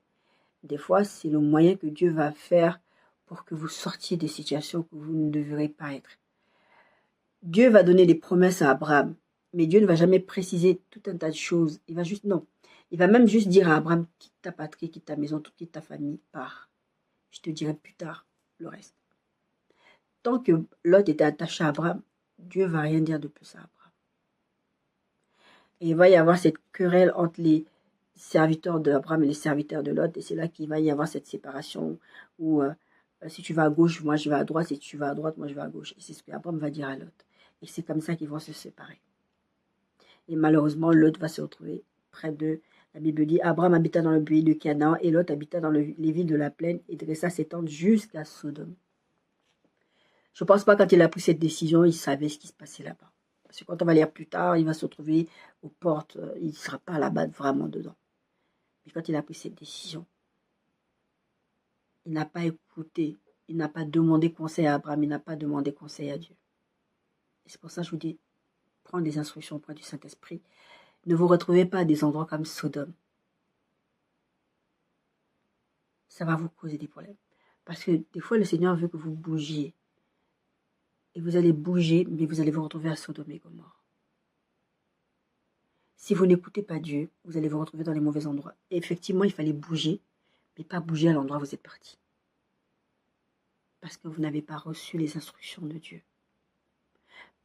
Des fois, c'est le moyen que Dieu va faire pour que vous sortiez des situations que vous ne devriez pas être. Dieu va donner des promesses à Abraham, mais Dieu ne va jamais préciser tout un tas de choses. Il va juste, non. Il va même juste dire à Abraham, quitte ta patrie, quitte ta maison, quitte ta famille, pars. Je te dirai plus tard le reste. Tant que Lot était attaché à Abraham, Dieu ne va rien dire de plus à Abraham. Et il va y avoir cette querelle entre les serviteurs d'Abraham et les serviteurs de Lot. Et c'est là qu'il va y avoir cette séparation où si tu vas à gauche, moi je vais à droite. Si tu vas à droite, moi je vais à gauche. Et c'est ce qu'Abraham va dire à Lot. Et c'est comme ça qu'ils vont se séparer. Et malheureusement, Lot va se retrouver près de... La Bible dit, Abraham habita dans le pays de Canaan et Lot habita dans les villes de la plaine et dressa ses tentes jusqu'à Sodome. Je ne pense pas quand il a pris cette décision, il savait ce qui se passait là-bas. Parce que quand on va lire plus tard, il va se retrouver aux portes, il ne sera pas là-bas vraiment dedans. Mais quand il a pris cette décision, il n'a pas écouté, il n'a pas demandé conseil à Abraham, il n'a pas demandé conseil à Dieu. Et c'est pour ça que je vous dis, prendre des instructions auprès du Saint-Esprit. Ne vous retrouvez pas à des endroits comme Sodome. Ça va vous causer des problèmes. Parce que des fois, le Seigneur veut que vous bougiez. Et vous allez bouger, mais vous allez vous retrouver à Sodome et Gomorrhe. Si vous n'écoutez pas Dieu, vous allez vous retrouver dans les mauvais endroits. Et effectivement, il fallait bouger, mais pas bouger à l'endroit où vous êtes parti. Parce que vous n'avez pas reçu les instructions de Dieu.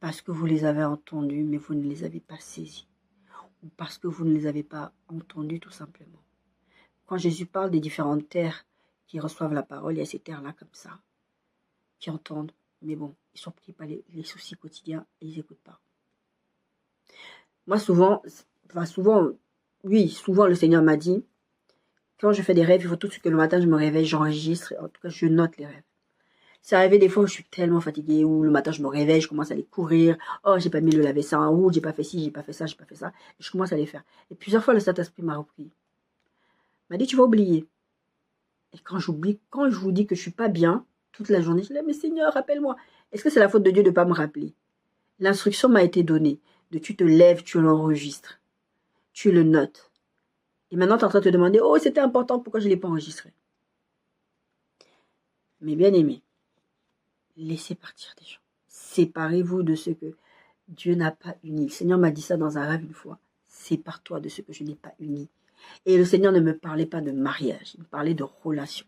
Parce que vous les avez entendues, mais vous ne les avez pas saisies. Ou parce que vous ne les avez pas entendues tout simplement. Quand Jésus parle des différentes terres qui reçoivent la parole, il y a ces terres-là comme ça, qui entendent, mais bon, ils sont pris par les soucis quotidiens et ils n'écoutent pas. Moi, souvent, le Seigneur m'a dit, quand je fais des rêves, il faut tout de suite que le matin, je me réveille, j'enregistre, en tout cas, je note les rêves. C'est arrivé des fois où je suis tellement fatiguée, où le matin, je me réveille, je commence à aller courir, oh, j'ai pas mis le lave-vaisselle en route, j'ai pas fait ci, j'ai pas fait ça, et je commence à les faire. Et plusieurs fois, le Saint-Esprit m'a repris. Il m'a dit, tu vas oublier. Et quand j'oublie, quand je vous dis que je suis pas bien, toute la journée, je dis, mais Seigneur, rappelle-moi. Est-ce que c'est la faute de Dieu de ne pas me rappeler? L'instruction m'a été donnée, de tu te lèves, tu l'enregistres, tu le notes. Et maintenant, tu es en train de te demander, oh, c'était important, pourquoi je ne l'ai pas enregistré? Mais bien aimé, laissez partir des gens. Séparez-vous de ce que Dieu n'a pas uni. Le Seigneur m'a dit ça dans un rêve une fois. Sépare-toi de ce que je n'ai pas uni. Et le Seigneur ne me parlait pas de mariage, il me parlait de relation.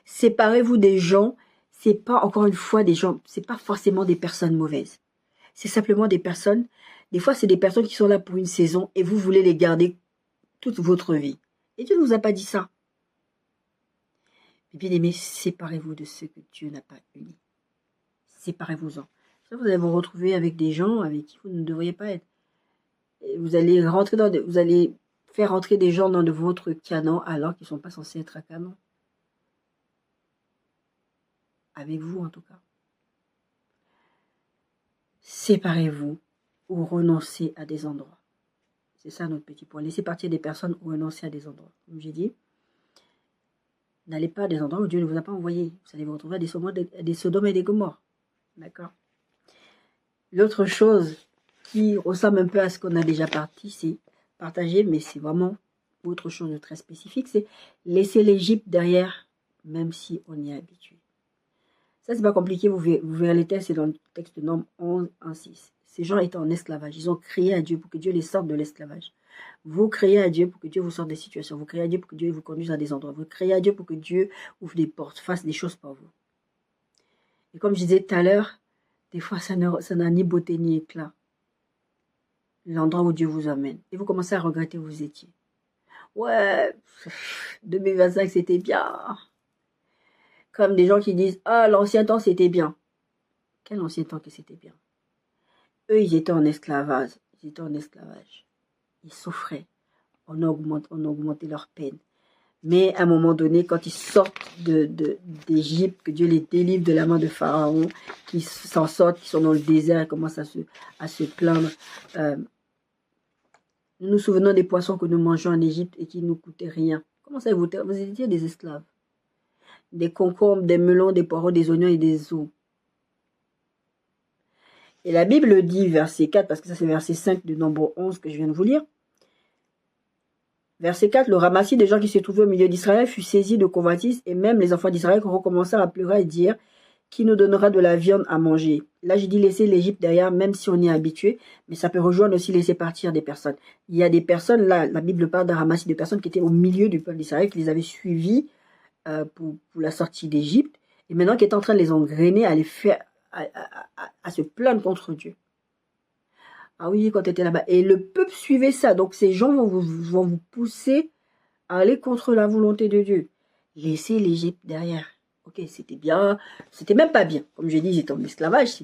Séparez-vous des gens, c'est pas encore une fois des gens, c'est pas forcément des personnes mauvaises. C'est simplement des personnes, des fois c'est des personnes qui sont là pour une saison et vous voulez les garder toute votre vie. Et Dieu ne vous a pas dit ça. Mais bien aimé, séparez-vous de ce que Dieu n'a pas uni. Séparez-vous-en. Vous allez vous retrouver avec des gens avec qui vous ne devriez pas être. Et vous allez faire rentrer des gens dans de votre canon alors qu'ils ne sont pas censés être à canon. Avec vous en tout cas. Séparez-vous ou renoncez à des endroits. C'est ça notre petit point. Laissez partir des personnes ou renoncer à des endroits. Comme j'ai dit, n'allez pas à des endroits où Dieu ne vous a pas envoyé. Vous allez vous retrouver à des Sodomes et des Gomorres. D'accord? L'autre chose, qui ressemble un peu à ce qu'on a déjà partagé, mais c'est vraiment autre chose de très spécifique, c'est laisser l'Égypte derrière, même si on y est habitué. Ça, c'est pas compliqué, vous verrez les textes, c'est dans le texte de Nombres 11, 1, 6. Ces gens étaient en esclavage, ils ont crié à Dieu pour que Dieu les sorte de l'esclavage. Vous criez à Dieu pour que Dieu vous sorte des situations, vous criez à Dieu pour que Dieu vous conduise à des endroits, vous criez à Dieu pour que Dieu ouvre des portes, fasse des choses pour vous. Et comme je disais tout à l'heure, des fois, ça n'a ni beauté ni éclat. L'endroit où Dieu vous amène. Et vous commencez à regretter où vous étiez. Ouais, 2025, c'était bien. Comme des gens qui disent, ah, l'ancien temps, c'était bien. Quel ancien temps que c'était bien? Eux, ils étaient en esclavage. Ils souffraient. On a augmenté leur peine. Mais à un moment donné, quand ils sortent d'Égypte, que Dieu les délivre de la main de Pharaon, qu'ils s'en sortent, qu'ils sont dans le désert, ils commencent à se plaindre. Nous nous souvenons des poissons que nous mangeons en Égypte et qui ne nous coûtaient rien. Comment ça, vous étiez des esclaves? Des concombres, des melons, des poireaux, des oignons et des os. Et la Bible dit, verset 4, parce que ça c'est verset 5 de Nombre 11 que je viens de vous lire. Verset 4, le ramassis des gens qui se trouvaient au milieu d'Israël fut saisi de convoitise, et même les enfants d'Israël recommencèrent à pleurer et dire, qui nous donnera de la viande à manger? Là, j'ai dit laisser l'Égypte derrière, même si on y est habitué, mais ça peut rejoindre aussi laisser partir des personnes. Il y a des personnes, là, la Bible parle d'un ramassis de personnes qui étaient au milieu du peuple d'Israël, qui les avaient suivis pour la sortie d'Égypte, et maintenant qui est en train de les engrainer, à les faire, à se plaindre contre Dieu. Ah oui, quand tu étais là-bas. Et le peuple suivait ça. Donc ces gens vont vous pousser à aller contre la volonté de Dieu. Laissez l'Égypte derrière. Ok, c'était bien. C'était même pas bien. Comme je dis, j'étais en esclavage.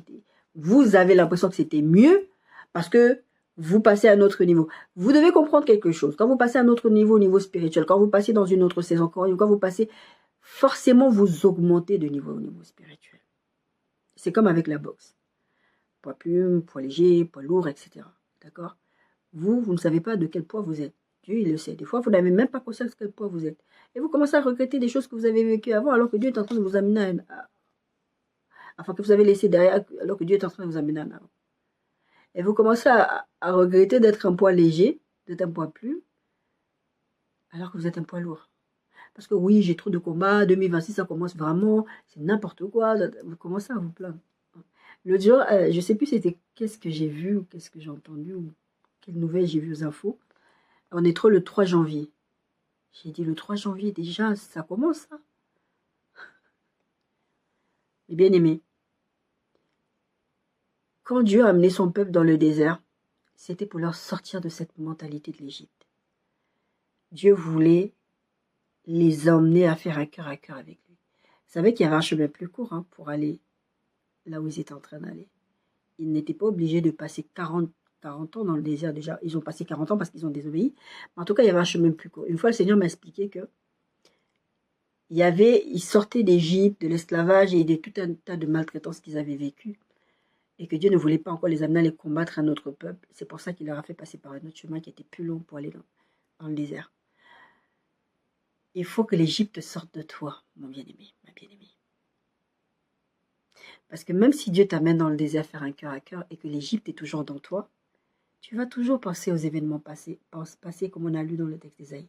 Vous avez l'impression que c'était mieux parce que vous passez à un autre niveau. Vous devez comprendre quelque chose. Quand vous passez à un autre niveau, au niveau spirituel, quand vous passez dans une autre saison, quand vous passez, forcément vous augmentez de niveau au niveau spirituel. C'est comme avec la boxe. Poids plume, poids léger, poids lourd, etc. D'accord? Vous ne savez pas de quel poids vous êtes. Dieu, il le sait. Des fois, vous n'avez même pas conscience de quel poids vous êtes. Et vous commencez à regretter des choses que vous avez vécues avant, alors que Dieu est en train de vous amener enfin, que vous avez laissé derrière, alors que Dieu est en train de vous amener en avant. Et vous commencez à regretter d'être un poids léger, d'être un poids plume, alors que vous êtes un poids lourd. Parce que oui, j'ai trop de combats, 2026, ça commence vraiment, c'est n'importe quoi. Vous commencez à vous plaindre. L'autre jour, je ne sais plus c'était qu'est-ce que j'ai vu ou qu'est-ce que j'ai entendu ou quelle nouvelle j'ai vu aux infos. On est trop le 3 janvier. J'ai dit le 3 janvier déjà, ça commence ça. Mais bien aimé, quand Dieu a amené son peuple dans le désert, c'était pour leur sortir de cette mentalité de l'Égypte. Dieu voulait les emmener à faire un cœur à cœur avec lui. Vous savez qu'il y avait un chemin plus court pour aller là où ils étaient en train d'aller. Ils n'étaient pas obligés de passer 40 ans dans le désert déjà. Ils ont passé 40 ans parce qu'ils ont désobéi. Mais en tout cas, il y avait un chemin plus court. Une fois, le Seigneur m'a expliqué que ils sortaient d'Égypte, de l'esclavage et de tout un tas de maltraitances qu'ils avaient vécues. Et que Dieu ne voulait pas encore les amener à les combattre un autre peuple. C'est pour ça qu'il leur a fait passer par un autre chemin qui était plus long pour aller dans le désert. Il faut que l'Égypte sorte de toi, mon bien-aimé, ma bien-aimée. Parce que même si Dieu t'amène dans le désert faire un cœur à cœur et que l'Égypte est toujours dans toi, tu vas toujours penser aux événements passés comme on a lu dans le texte d'Ésaïe.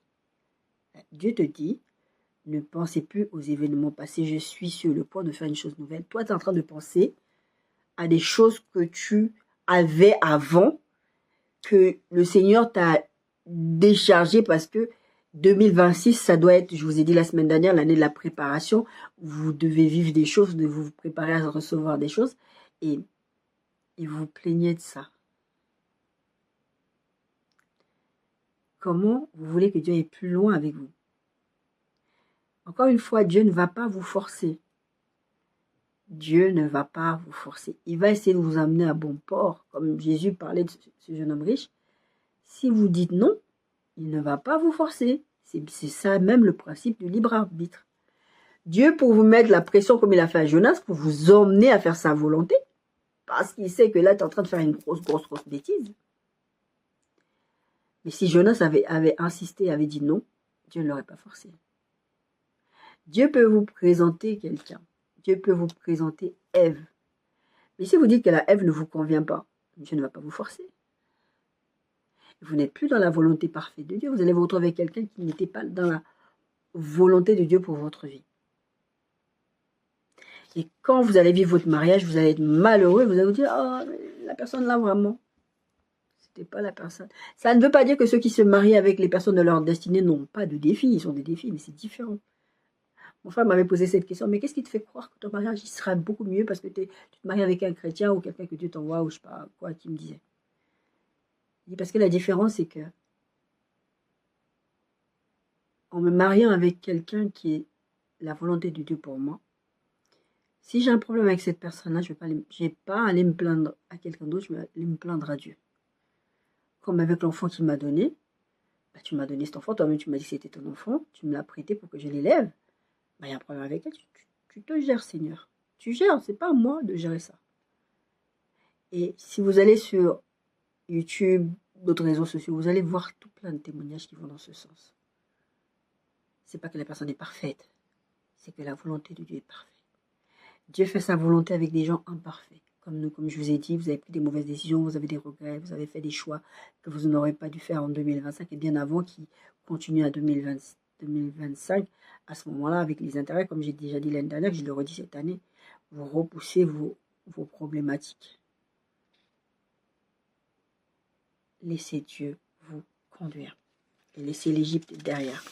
Dieu te dit, ne pensez plus aux événements passés, je suis sur le point de faire une chose nouvelle. Toi, tu es en train de penser à des choses que tu avais avant, que le Seigneur t'a déchargé parce que 2026, ça doit être, je vous ai dit la semaine dernière, l'année de la préparation. Vous devez vivre des choses, de vous préparer à recevoir des choses. Et vous vous plaignez de ça. Comment vous voulez que Dieu aille plus loin avec vous? Encore une fois, Dieu ne va pas vous forcer. Dieu ne va pas vous forcer. Il va essayer de vous amener à bon port, comme Jésus parlait de ce jeune homme riche. Si vous dites non, il ne va pas vous forcer. C'est ça même le principe du libre arbitre. Dieu, pour vous mettre la pression comme il a fait à Jonas, pour vous emmener à faire sa volonté, parce qu'il sait que là, tu es en train de faire une grosse bêtise. Mais si Jonas avait insisté, avait dit non, Dieu ne l'aurait pas forcé. Dieu peut vous présenter quelqu'un. Dieu peut vous présenter Ève. Mais si vous dites que la Ève ne vous convient pas, Dieu ne va pas vous forcer. Vous n'êtes plus dans la volonté parfaite de Dieu. Vous allez vous retrouver avec quelqu'un qui n'était pas dans la volonté de Dieu pour votre vie. Et quand vous allez vivre votre mariage, vous allez être malheureux. Vous allez vous dire, oh, la personne là, vraiment, c'était pas la personne. Ça ne veut pas dire que ceux qui se marient avec les personnes de leur destinée n'ont pas de défis. Ils ont des défis, mais c'est différent. Mon frère m'avait posé cette question, mais qu'est-ce qui te fait croire que ton mariage il sera beaucoup mieux parce que tu te maries avec un chrétien ou quelqu'un que Dieu t'envoie ou je sais pas quoi, qui me disait. Parce que la différence, c'est que en me mariant avec quelqu'un qui est la volonté de Dieu pour moi, si j'ai un problème avec cette personne-là, je vais pas aller me plaindre à quelqu'un d'autre, je vais aller me plaindre à Dieu. Comme avec l'enfant qu'il m'a donné, bah, tu m'as donné cet enfant, toi-même tu m'as dit que c'était ton enfant, tu me l'as prêté pour que je l'élève. Bah, il y a un problème avec elle, tu te gères, Seigneur. Tu gères, c'est pas à moi de gérer ça. Et si vous allez sur YouTube, d'autres réseaux sociaux, vous allez voir tout plein de témoignages qui vont dans ce sens. C'est pas que la personne est parfaite, c'est que la volonté de Dieu est parfaite. Dieu fait sa volonté avec des gens imparfaits. Comme nous, comme je vous ai dit, vous avez pris des mauvaises décisions, vous avez des regrets, vous avez fait des choix que vous n'aurez pas dû faire en 2025 et bien avant qui continuent à 2025. À ce moment-là, avec les intérêts, comme j'ai déjà dit l'année dernière, je le redis cette année, vous repoussez vos problématiques. Laissez Dieu vous conduire et laissez l'Égypte derrière.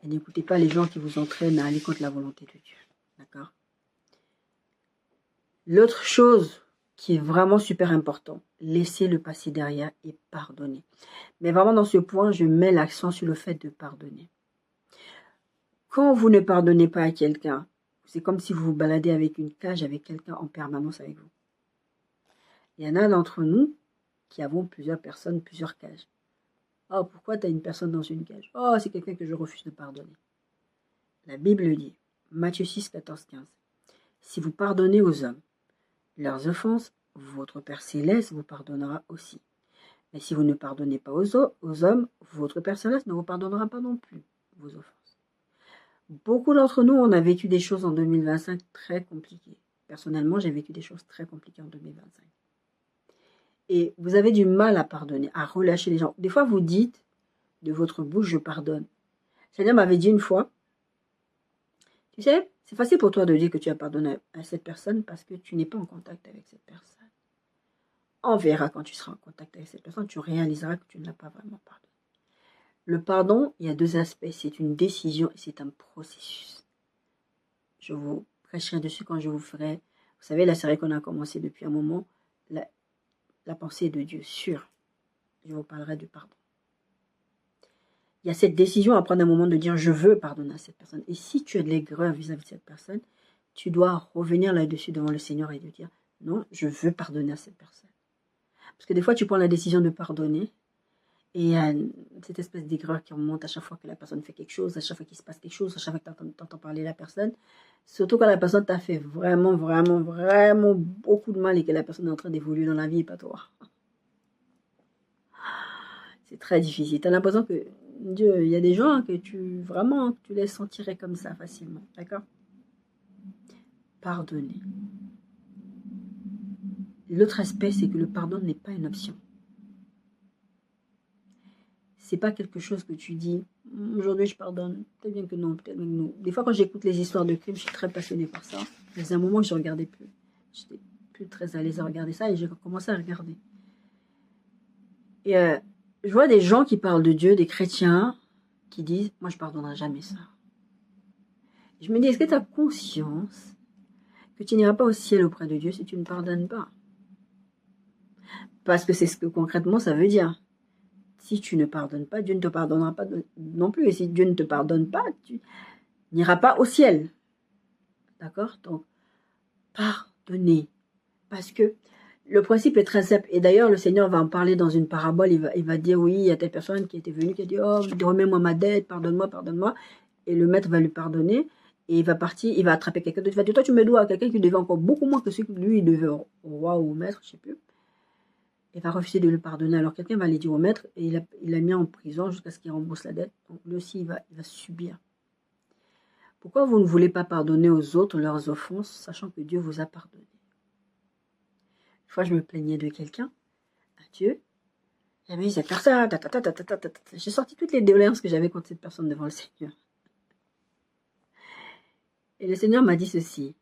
Et n'écoutez pas les gens qui vous entraînent à aller contre la volonté de Dieu. D'accord? L'autre chose qui est vraiment super important, laissez le passé derrière et pardonner. Mais vraiment dans ce point, je mets l'accent sur le fait de pardonner. Quand vous ne pardonnez pas à quelqu'un, c'est comme si vous vous baladez avec une cage avec quelqu'un en permanence avec vous. Il y en a d'entre nous qui avons plusieurs personnes, plusieurs cages. Oh, pourquoi tu as une personne dans une cage? Oh, c'est quelqu'un que je refuse de pardonner. La Bible dit, Matthieu 6, 14, 15, si vous pardonnez aux hommes leurs offenses, votre Père Céleste vous pardonnera aussi. Mais si vous ne pardonnez pas aux hommes, votre Père Céleste ne vous pardonnera pas non plus vos offenses. Beaucoup d'entre nous, on a vécu des choses en 2025 très compliquées. Personnellement, j'ai vécu des choses très compliquées en 2025. Et vous avez du mal à pardonner, à relâcher les gens. Des fois, vous dites de votre bouche, je pardonne. Le Seigneur m'avait dit une fois, tu sais, c'est facile pour toi de dire que tu as pardonné à cette personne parce que tu n'es pas en contact avec cette personne. On verra quand tu seras en contact avec cette personne, tu réaliseras que tu ne l'as pas vraiment pardonné. Le pardon, il y a deux aspects. C'est une décision et c'est un processus. Je vous prêcherai dessus quand je vous ferai, vous savez, la série qu'on a commencé depuis un moment, la pensée de Dieu, sûre. Je vous parlerai du pardon. Il y a cette décision à prendre un moment de dire je veux pardonner à cette personne. Et si tu as de l'aigreur vis-à-vis de cette personne, tu dois revenir là-dessus devant le Seigneur et de dire non, je veux pardonner à cette personne. Parce que des fois, tu prends la décision de pardonner et il y a cette espèce d'aigreur qui remonte à chaque fois que la personne fait quelque chose, à chaque fois qu'il se passe quelque chose, à chaque fois que tu entends parler la personne. Surtout quand la personne t'a fait vraiment, vraiment, vraiment beaucoup de mal et que la personne est en train d'évoluer dans la vie et pas toi. C'est très difficile. Tu as l'impression que Dieu, il y a des gens que tu laisses s'en tirer comme ça facilement. D'accord? Pardonner. L'autre aspect, c'est que le pardon n'est pas une option. C'est pas quelque chose que tu dis, aujourd'hui je pardonne. Peut-être bien que non, peut-être bien que non. Des fois, quand j'écoute les histoires de crimes, je suis très passionnée par ça. Il y a un moment que je ne regardais plus. Je n'étais plus très à l'aise à regarder ça et j'ai commencé à regarder. Et je vois des gens qui parlent de Dieu, des chrétiens, qui disent, moi je ne pardonnerai jamais ça. Je me dis, est-ce que tu as conscience que tu n'iras pas au ciel auprès de Dieu si tu ne pardonnes pas? Parce que c'est ce que concrètement ça veut dire. Si tu ne pardonnes pas, Dieu ne te pardonnera pas non plus. Et si Dieu ne te pardonne pas, tu n'iras pas au ciel. D'accord? Donc, pardonner. Parce que le principe est très simple. Et d'ailleurs, le Seigneur va en parler dans une parabole. Il va dire, oui, il y a telle personne qui était venue, qui a dit, oh, remets-moi ma dette, pardonne-moi, pardonne-moi. Et le maître va lui pardonner. Et il va partir, il va attraper quelqu'un d'autre. Il va dire, toi, tu me dois à quelqu'un qui devait encore beaucoup moins que ce que lui, il devait au roi ou au maître, je ne sais plus. Il va refuser de le pardonner. Alors quelqu'un va aller dire au maître et il l'a mis en prison jusqu'à ce qu'il rembourse la dette. Donc lui aussi, il va subir. Pourquoi vous ne voulez pas pardonner aux autres leurs offenses, sachant que Dieu vous a pardonné? Une fois, je me plaignais de quelqu'un à Dieu. J'avais dit, cette personne, j'ai sorti toutes les doléances que j'avais contre cette personne devant le Seigneur. Et le Seigneur m'a dit ceci.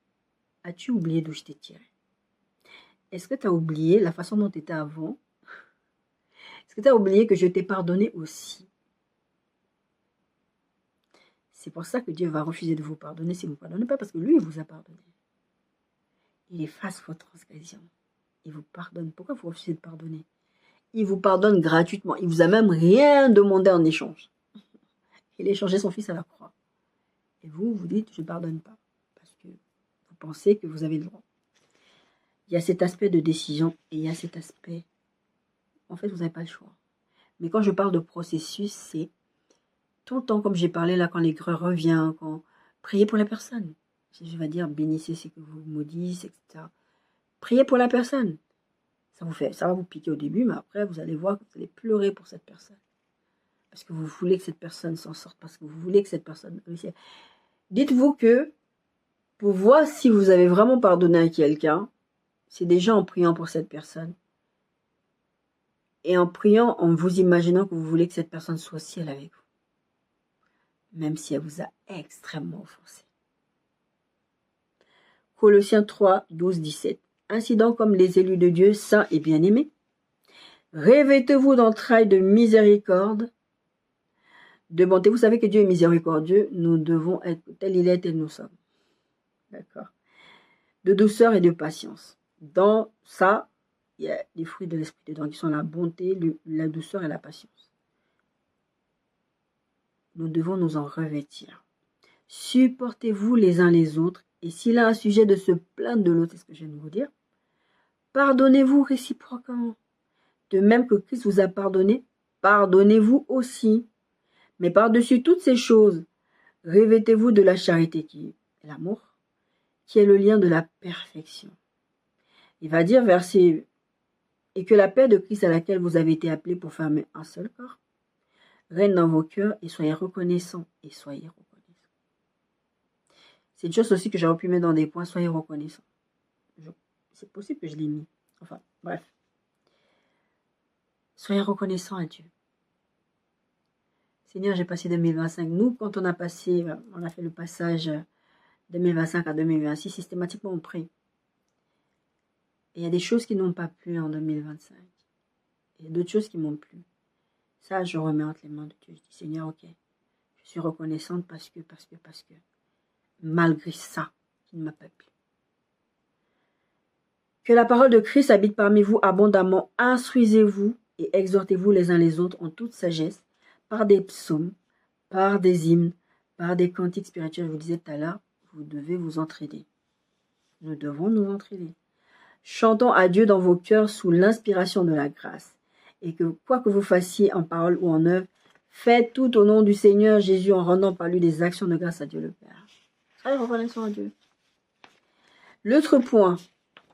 As-tu oublié d'où je t'ai tiré? Est-ce que tu as oublié la façon dont tu étais avant? Est-ce que tu as oublié que je t'ai pardonné aussi? C'est pour ça que Dieu va refuser de vous pardonner si vous ne pardonnez pas, parce que lui, il vous a pardonné. Il efface vos transgressions. Il vous pardonne. Pourquoi vous refusez de pardonner? Il vous pardonne gratuitement. Il vous a même rien demandé en échange. Il a échangé son fils à la croix. Et vous, vous dites, je ne pardonne pas. Parce que vous pensez que vous avez le droit. Il y a cet aspect de décision et il y a cet aspect... En fait, vous n'avez pas le choix. Mais quand je parle de processus, c'est tout le temps, comme j'ai parlé là, quand l'aigreur revient, quand... Priez pour la personne. Je vais dire, bénissez ce que vous maudissez, etc. Priez pour la personne. Ça va vous piquer au début, mais après, vous allez voir que vous allez pleurer pour cette personne. Parce que vous voulez que cette personne s'en sorte, parce que vous voulez que cette personne... Dites-vous que pour voir si vous avez vraiment pardonné à quelqu'un, c'est déjà en priant pour cette personne. Et en priant, en vous imaginant que vous voulez que cette personne soit ciel avec vous. Même si elle vous a extrêmement offensé. Colossiens 3, 12, 17. Ainsi donc, comme les élus de Dieu, saints et bien-aimés, revêtez-vous d'entrailles de miséricorde, de bonté. Vous savez que Dieu est miséricordieux, nous devons être tel il est, tel nous sommes. D'accord. De douceur et de patience. Dans ça, il y a les fruits de l'esprit dedans, qui sont la bonté, la douceur et la patience. Nous devons nous en revêtir. Supportez-vous les uns les autres, et s'il a un sujet de se plaindre de l'autre, c'est ce que je viens de vous dire, pardonnez-vous réciproquement. De même que Christ vous a pardonné, pardonnez-vous aussi. Mais par-dessus toutes ces choses, revêtez-vous de la charité qui est l'amour, qui est le lien de la perfection. Il va dire, verset, et que la paix de Christ à laquelle vous avez été appelés pour former un seul corps, règne dans vos cœurs et soyez reconnaissants et soyez reconnaissants. C'est une chose aussi que j'aurais pu mettre dans des points, soyez reconnaissants. C'est possible que je l'ai mis. Enfin, bref. Soyez reconnaissants à Dieu. Seigneur, j'ai passé 2025. Nous, quand on a fait le passage 2025 à 2026, systématiquement on prie. Et il y a des choses qui n'ont pas plu en 2025. Il y a d'autres choses qui m'ont plu. Ça, je remets entre les mains de Dieu. Je dis, Seigneur, ok, je suis reconnaissante parce que, malgré ça, qui ne m'a pas plu. Que la parole de Christ habite parmi vous abondamment. Instruisez-vous et exhortez-vous les uns les autres en toute sagesse, par des psaumes, par des hymnes, par des cantiques spirituels. Je vous disais tout à l'heure, vous devez vous entraider. Nous devons nous entraider. Chantons à Dieu dans vos cœurs sous l'inspiration de la grâce. Et que quoi que vous fassiez en parole ou en œuvre, faites tout au nom du Seigneur Jésus en rendant par lui des actions de grâce à Dieu le Père. Soyez reconnaissants à Dieu. L'autre point,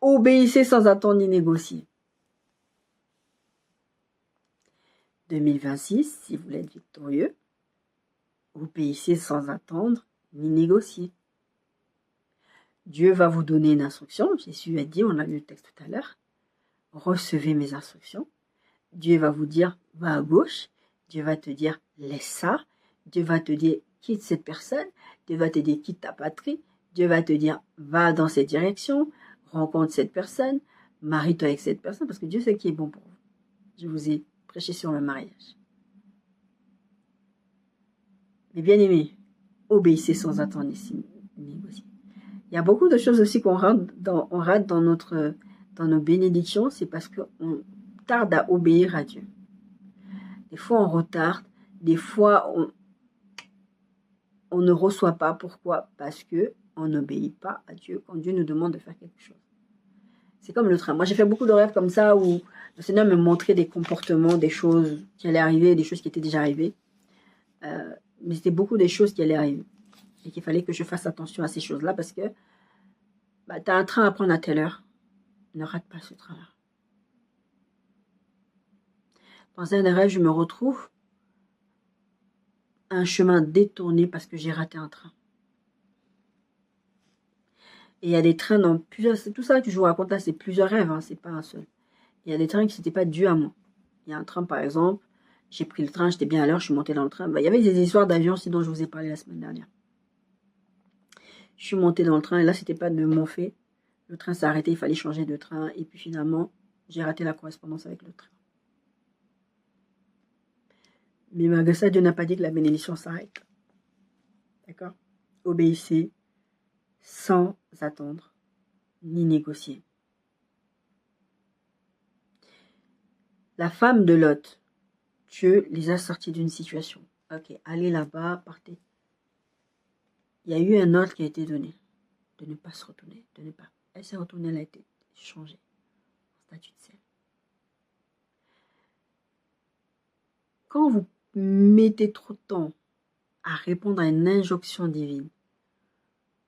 obéissez sans attendre ni négocier. 2026, si vous voulez être victorieux, obéissez sans attendre ni négocier. Dieu va vous donner une instruction. Jésus a dit, on a lu le texte tout à l'heure, recevez mes instructions. Dieu va vous dire, va à gauche. Dieu va te dire, laisse ça. Dieu va te dire, quitte cette personne. Dieu va te dire, quitte ta patrie. Dieu va te dire, va dans cette direction. Rencontre cette personne. Marie-toi avec cette personne. Parce que Dieu sait qui est bon pour vous. Je vous ai prêché sur le mariage. Mais bien aimé, obéissez sans attendre ni négocier. Il y a beaucoup de choses aussi qu'on rate dans nos bénédictions. C'est parce qu'on tarde à obéir à Dieu. Des fois, on retarde. Des fois, on ne reçoit pas. Pourquoi? Parce qu'on n'obéit pas à Dieu quand Dieu nous demande de faire quelque chose. C'est comme le train. Moi, j'ai fait beaucoup de rêves comme ça où le Seigneur me montrait des comportements, des choses qui allaient arriver, des choses qui étaient déjà arrivées. Mais c'était beaucoup des choses qui allaient arriver. Et qu'il fallait que je fasse attention à ces choses-là parce que tu as un train à prendre à telle heure. Ne rate pas ce train-là. Dans un des rêves, je me retrouve à un chemin détourné parce que j'ai raté un train. Et il y a des trains dans plusieurs... Tout ça que je vous raconte là, c'est plusieurs rêves, hein, c'est pas un seul. Il y a des trains qui n'étaient pas dus à moi. Il y a un train, par exemple, j'ai pris le train, j'étais bien à l'heure, je suis montée dans le train. Bah, il y avait des histoires d'avions aussi dont je vous ai parlé la semaine dernière. Je suis montée dans le train et là, c'était pas de mon fait. Le train s'est arrêté, il fallait changer de train. Et puis finalement, j'ai raté la correspondance avec le train. Mais malgré ça, Dieu n'a pas dit que la bénédiction s'arrête. D'accord? Obéissez sans attendre ni négocier. La femme de Lot, Dieu les a sortis d'une situation. Ok, allez là-bas, partez. Il y a eu un ordre qui a été donné de ne pas se retourner, de ne pas. Elle s'est retournée, elle a été changée en statut de sel. Quand vous mettez trop de temps à répondre à une injonction divine,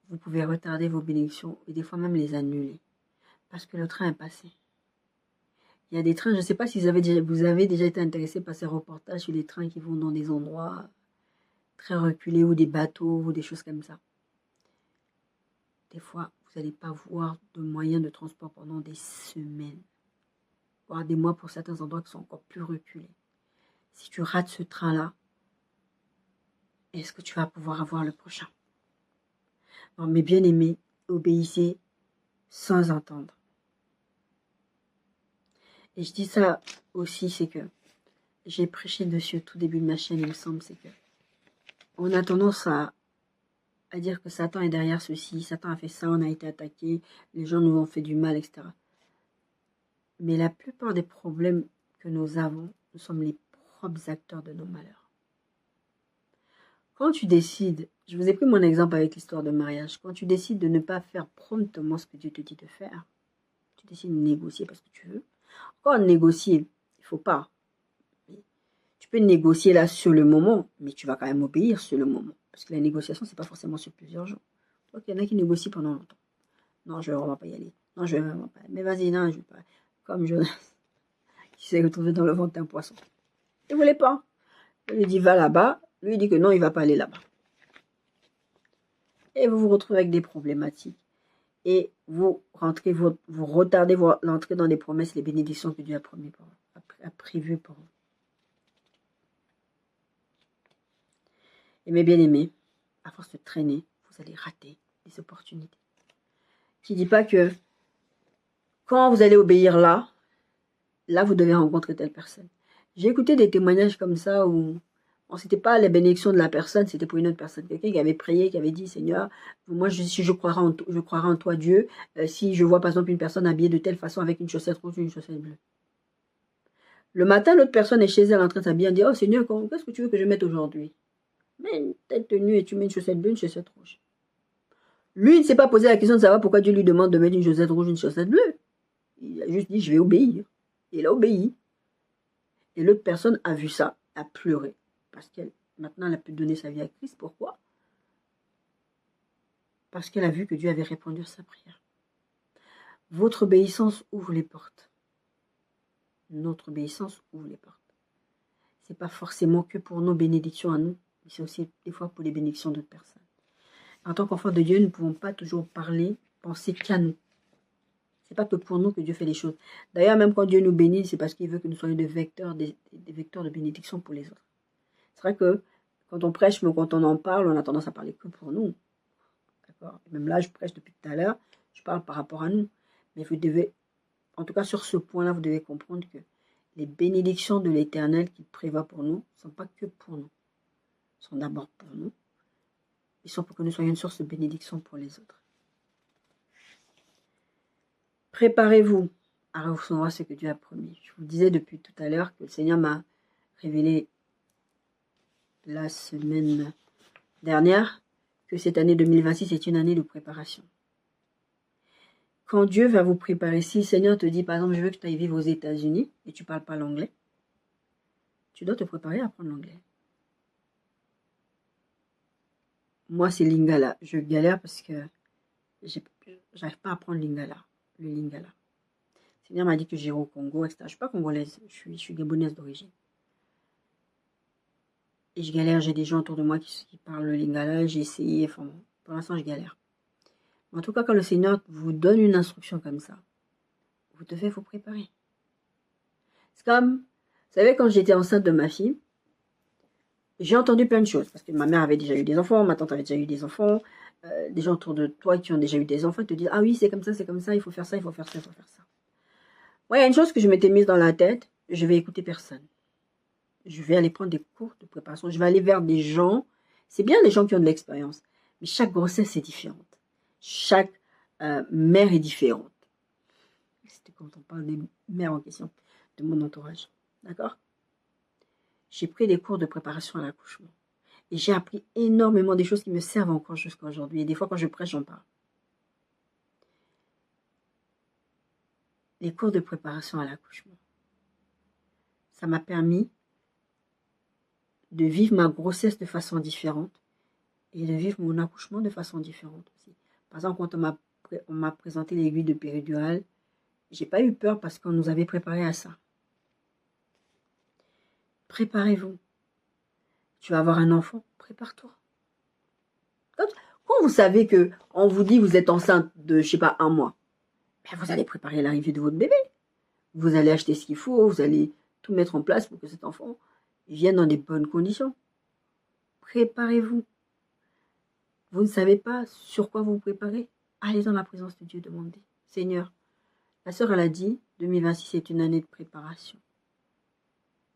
vous pouvez retarder vos bénédictions et des fois même les annuler parce que le train est passé. Il y a des trains, je ne sais pas si vous avez déjà été intéressé par ces reportages sur les trains qui vont dans des endroits très reculés ou des bateaux ou des choses comme ça. Des fois, vous n'allez pas voir de moyens de transport pendant des semaines, voire des mois pour certains endroits qui sont encore plus reculés. Si tu rates ce train-là, est-ce que tu vas pouvoir avoir le prochain? Non, mes bien-aimés, obéissez sans entendre. Et je dis ça aussi, c'est que j'ai prêché dessus au tout début de ma chaîne, il me semble, c'est que on a tendance à dire que Satan est derrière ceci, Satan a fait ça, on a été attaqué, les gens nous ont fait du mal, etc. Mais la plupart des problèmes que nous avons, nous sommes les propres acteurs de nos malheurs. Quand tu décides, je vous ai pris mon exemple avec l'histoire de mariage, quand tu décides de ne pas faire promptement ce que Dieu te dit de faire, tu décides de négocier parce que tu veux. Encore négocier, il ne faut pas. Tu peux négocier là sur le moment, mais tu vas quand même obéir sur le moment. Parce que la négociation, ce n'est pas forcément sur plusieurs jours. Donc, il y en a qui négocient pendant longtemps. Non, je ne vais vraiment pas y aller. Non, je ne vais vraiment pas. Mais vas-y, non, je ne vais pas. Comme Jonas, qui s'est retrouvé dans le ventre d'un poisson. Il ne voulait pas. Il lui dit, va là-bas. Lui, il dit que non, il ne va pas aller là-bas. Et vous vous retrouvez avec des problématiques. Et vous retardez l'entrée dans les promesses, les bénédictions que Dieu a prévues pour vous. Et mes bien-aimés, à force de traîner, vous allez rater des opportunités. Qui ne dit pas que quand vous allez obéir là, vous devez rencontrer telle personne. J'ai écouté des témoignages comme ça où c'était pas la bénédiction de la personne, c'était pour une autre personne. Quelqu'un qui avait prié, qui avait dit, Seigneur, moi, si je croirai en toi, Dieu, si je vois par exemple une personne habillée de telle façon avec une chaussette rouge ou une chaussette bleue. Le matin, l'autre personne est chez elle en train de s'habiller, elle dit, oh Seigneur, qu'est-ce que tu veux que je mette aujourd'hui? Mets une telle tenue et tu mets une chaussette bleue, une chaussette rouge. Lui, il ne s'est pas posé la question de savoir pourquoi Dieu lui demande de mettre une chaussette rouge, une chaussette bleue. Il a juste dit, je vais obéir. Il a obéi. Et l'autre personne a vu ça, a pleuré. Parce qu'elle, maintenant, elle a pu donner sa vie à Christ. Pourquoi? Parce qu'elle a vu que Dieu avait répondu à sa prière. Votre obéissance ouvre les portes. Notre obéissance ouvre les portes. Ce n'est pas forcément que pour nos bénédictions à nous, mais c'est aussi des fois pour les bénédictions d'autres personnes. En tant qu'enfants de Dieu, nous ne pouvons pas toujours parler, penser qu'à nous. Ce n'est pas que pour nous que Dieu fait les choses. D'ailleurs, même quand Dieu nous bénit, c'est parce qu'il veut que nous soyons des vecteurs de bénédiction pour les autres. C'est vrai que quand on prêche, mais quand on en parle, on a tendance à parler que pour nous. D'accord? Même là, je prêche depuis tout à l'heure, je parle par rapport à nous. Mais vous devez, en tout cas sur ce point-là, vous devez comprendre que les bénédictions de l'Éternel qu'il prévoit pour nous ne sont pas que pour nous. Ils sont d'abord pour nous. Ils sont pour que nous soyons une source de bénédiction pour les autres. Préparez-vous à recevoir ce que Dieu a promis. Je vous disais depuis tout à l'heure que le Seigneur m'a révélé la semaine dernière que cette année 2026 est une année de préparation. Quand Dieu va vous préparer, si le Seigneur te dit, par exemple, je veux que tu ailles vivre aux États-Unis et tu ne parles pas l'anglais, tu dois te préparer à apprendre l'anglais. Moi, c'est Lingala. Je galère parce que j'arrive pas à apprendre le Lingala. Le Seigneur m'a dit que j'irai au Congo, etc. Je ne suis pas congolaise, je suis gabonaise d'origine. Et je galère, j'ai des gens autour de moi qui parlent le Lingala, j'ai essayé, enfin, pour l'instant, je galère. En tout cas, quand le Seigneur vous donne une instruction comme ça, vous devez vous préparer. C'est comme, vous savez, quand j'étais enceinte de ma fille, j'ai entendu plein de choses, parce que ma mère avait déjà eu des enfants, ma tante avait déjà eu des enfants, des gens autour de toi qui ont déjà eu des enfants te disent « Ah oui, c'est comme ça, il faut faire ça, il faut faire ça, il faut faire ça. » Moi, il y a une chose que je m'étais mise dans la tête, je vais écouter personne. Je vais aller prendre des cours de préparation, je vais aller vers des gens, c'est bien les gens qui ont de l'expérience, mais chaque grossesse est différente. Chaque mère est différente. C'était quand on parle des mères en question, de mon entourage. D'accord? J'ai pris des cours de préparation à l'accouchement. Et j'ai appris énormément des choses qui me servent encore jusqu'à aujourd'hui. Et des fois, quand je prêche, j'en parle. Les cours de préparation à l'accouchement. Ça m'a permis de vivre ma grossesse de façon différente et de vivre mon accouchement de façon différente aussi. Par exemple, quand on m'a présenté l'aiguille de péridurale, j'ai pas eu peur parce qu'on nous avait préparé à ça. Préparez-vous. Tu vas avoir un enfant, prépare-toi. Quand vous savez que on vous dit vous êtes enceinte de, je sais pas, 1 mois, ben vous allez préparer l'arrivée de votre bébé. Vous allez acheter ce qu'il faut, vous allez tout mettre en place pour que cet enfant vienne dans des bonnes conditions. Préparez-vous. Vous ne savez pas sur quoi vous vous préparez? Allez dans la présence de Dieu, demandez. Seigneur, la sœur, elle a dit, 2026 est une année de préparation.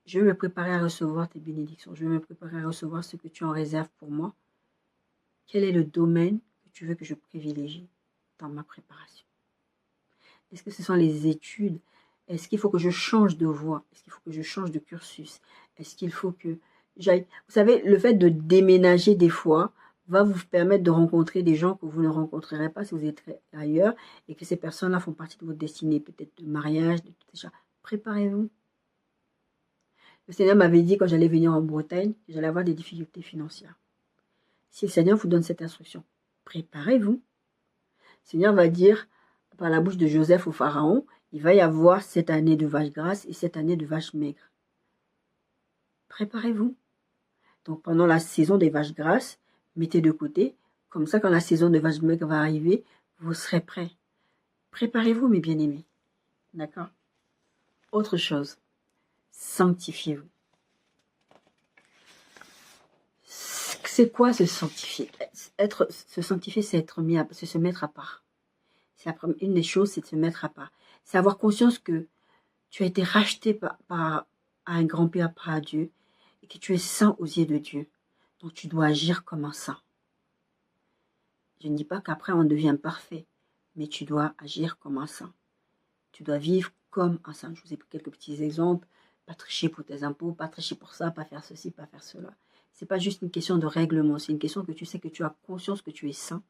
Je vais me préparer à recevoir tes bénédictions. Je vais me préparer à recevoir ce que tu en réserves pour moi. Quel est le domaine que tu veux que je privilégie dans ma préparation? Est-ce que ce sont les études? Est-ce qu'il faut que je change de voie? Est-ce qu'il faut que je change de cursus? Est-ce qu'il faut que j'aille... Vous savez, le fait de déménager des fois va vous permettre de rencontrer des gens que vous ne rencontrerez pas si vous êtes ailleurs et que ces personnes-là font partie de votre destinée, peut-être de mariage, de tout ça. Préparez-vous. Le Seigneur m'avait dit quand j'allais venir en Bretagne que j'allais avoir des difficultés financières. Si le Seigneur vous donne cette instruction, préparez-vous. Le Seigneur va dire par la bouche de Joseph au Pharaon, il va y avoir cette année de vaches grasses et cette année de vaches maigres. Préparez-vous. Donc pendant la saison des vaches grasses, mettez de côté. Comme ça, quand la saison de vaches maigres va arriver, vous serez prêts. Préparez-vous, mes bien-aimés. D'accord? Autre chose, sanctifiez-vous. C'est quoi se sanctifier? Se sanctifier, c'est se mettre à part. Une des choses, c'est de se mettre à part. C'est avoir conscience que tu as été racheté par un grand-père, par Dieu, et que tu es saint aux yeux de Dieu. Donc tu dois agir comme un saint. Je ne dis pas qu'après on devient parfait, mais tu dois agir comme un saint. Tu dois vivre comme un saint. Je vous ai pris quelques petits exemples. Pas tricher pour tes impôts, pas tricher pour ça, pas faire ceci, pas faire cela. C'est pas juste une question de règlement, c'est une question que tu sais que tu as conscience que tu es saint.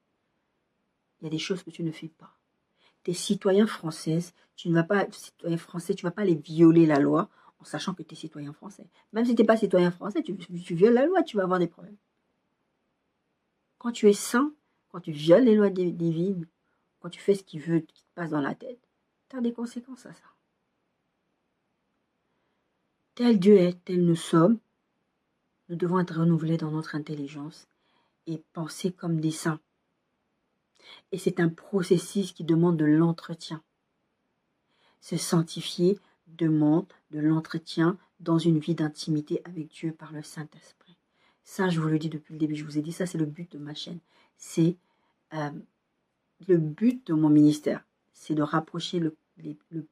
Il y a des choses que tu ne fais pas. T'es citoyen française, tu ne vas pas, citoyen français, tu ne vas pas aller violer la loi en sachant que tu es citoyen français. Même si tu n'es pas citoyen français, tu violes la loi, tu vas avoir des problèmes. Quand tu es saint, quand tu violes les lois divines, quand tu fais ce qui te passe dans la tête, tu as des conséquences à ça. Tel Dieu est, tel nous sommes, nous devons être renouvelés dans notre intelligence et penser comme des saints. Et c'est un processus qui demande de l'entretien. Se sanctifier demande de l'entretien dans une vie d'intimité avec Dieu par le Saint-Esprit. Ça, je vous le dis depuis le début, je vous ai dit, ça c'est le but de ma chaîne. C'est le but de mon ministère, c'est de rapprocher le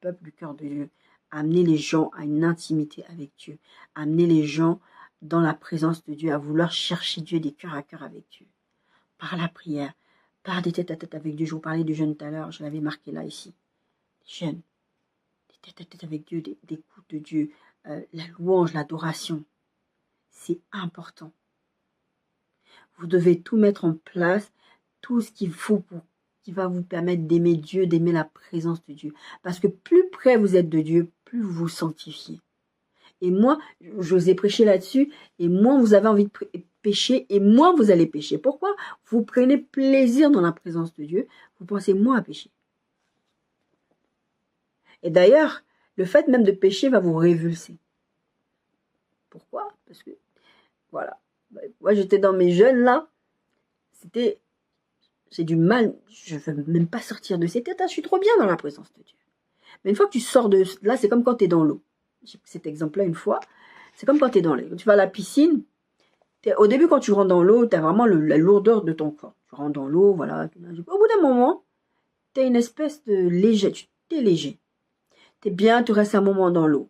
peuple du cœur de Dieu, amener les gens à une intimité avec Dieu, amener les gens dans la présence de Dieu, à vouloir chercher Dieu des cœurs à cœur avec Dieu, par la prière, par des tête-à-tête avec Dieu. Je vous parlais du jeûne tout à l'heure, je l'avais marqué là, ici. Jeûne, des tête-à-tête avec Dieu, des écoutes de Dieu, la louange, l'adoration. C'est important. Vous devez tout mettre en place, tout ce qu'il faut qui va vous permettre d'aimer Dieu, d'aimer la présence de Dieu. Parce que plus près vous êtes de Dieu, plus vous vous sanctifiez. Et moi, je vous ai prêché là-dessus, et moins vous avez envie de pécher, et moins vous allez pécher. Pourquoi? Vous prenez plaisir dans la présence de Dieu, vous pensez moins à pécher. Et d'ailleurs, le fait même de pécher va vous révulser. Pourquoi? Parce que, voilà. Moi, j'étais dans mes jeûnes là, c'était... j'ai du mal, je ne veux même pas sortir de cet état, je suis trop bien dans la présence de Dieu. Mais une fois que tu sors de là, c'est comme quand tu es dans l'eau. J'ai pris cet exemple-là une fois, c'est comme quand tu es dans l'eau. Tu vas à la piscine, au début quand tu rentres dans l'eau, tu as vraiment la lourdeur de ton corps. Tu rentres dans l'eau, voilà. Au bout d'un moment, tu as une espèce de léger, tu es léger. Tu es bien, tu restes un moment dans l'eau.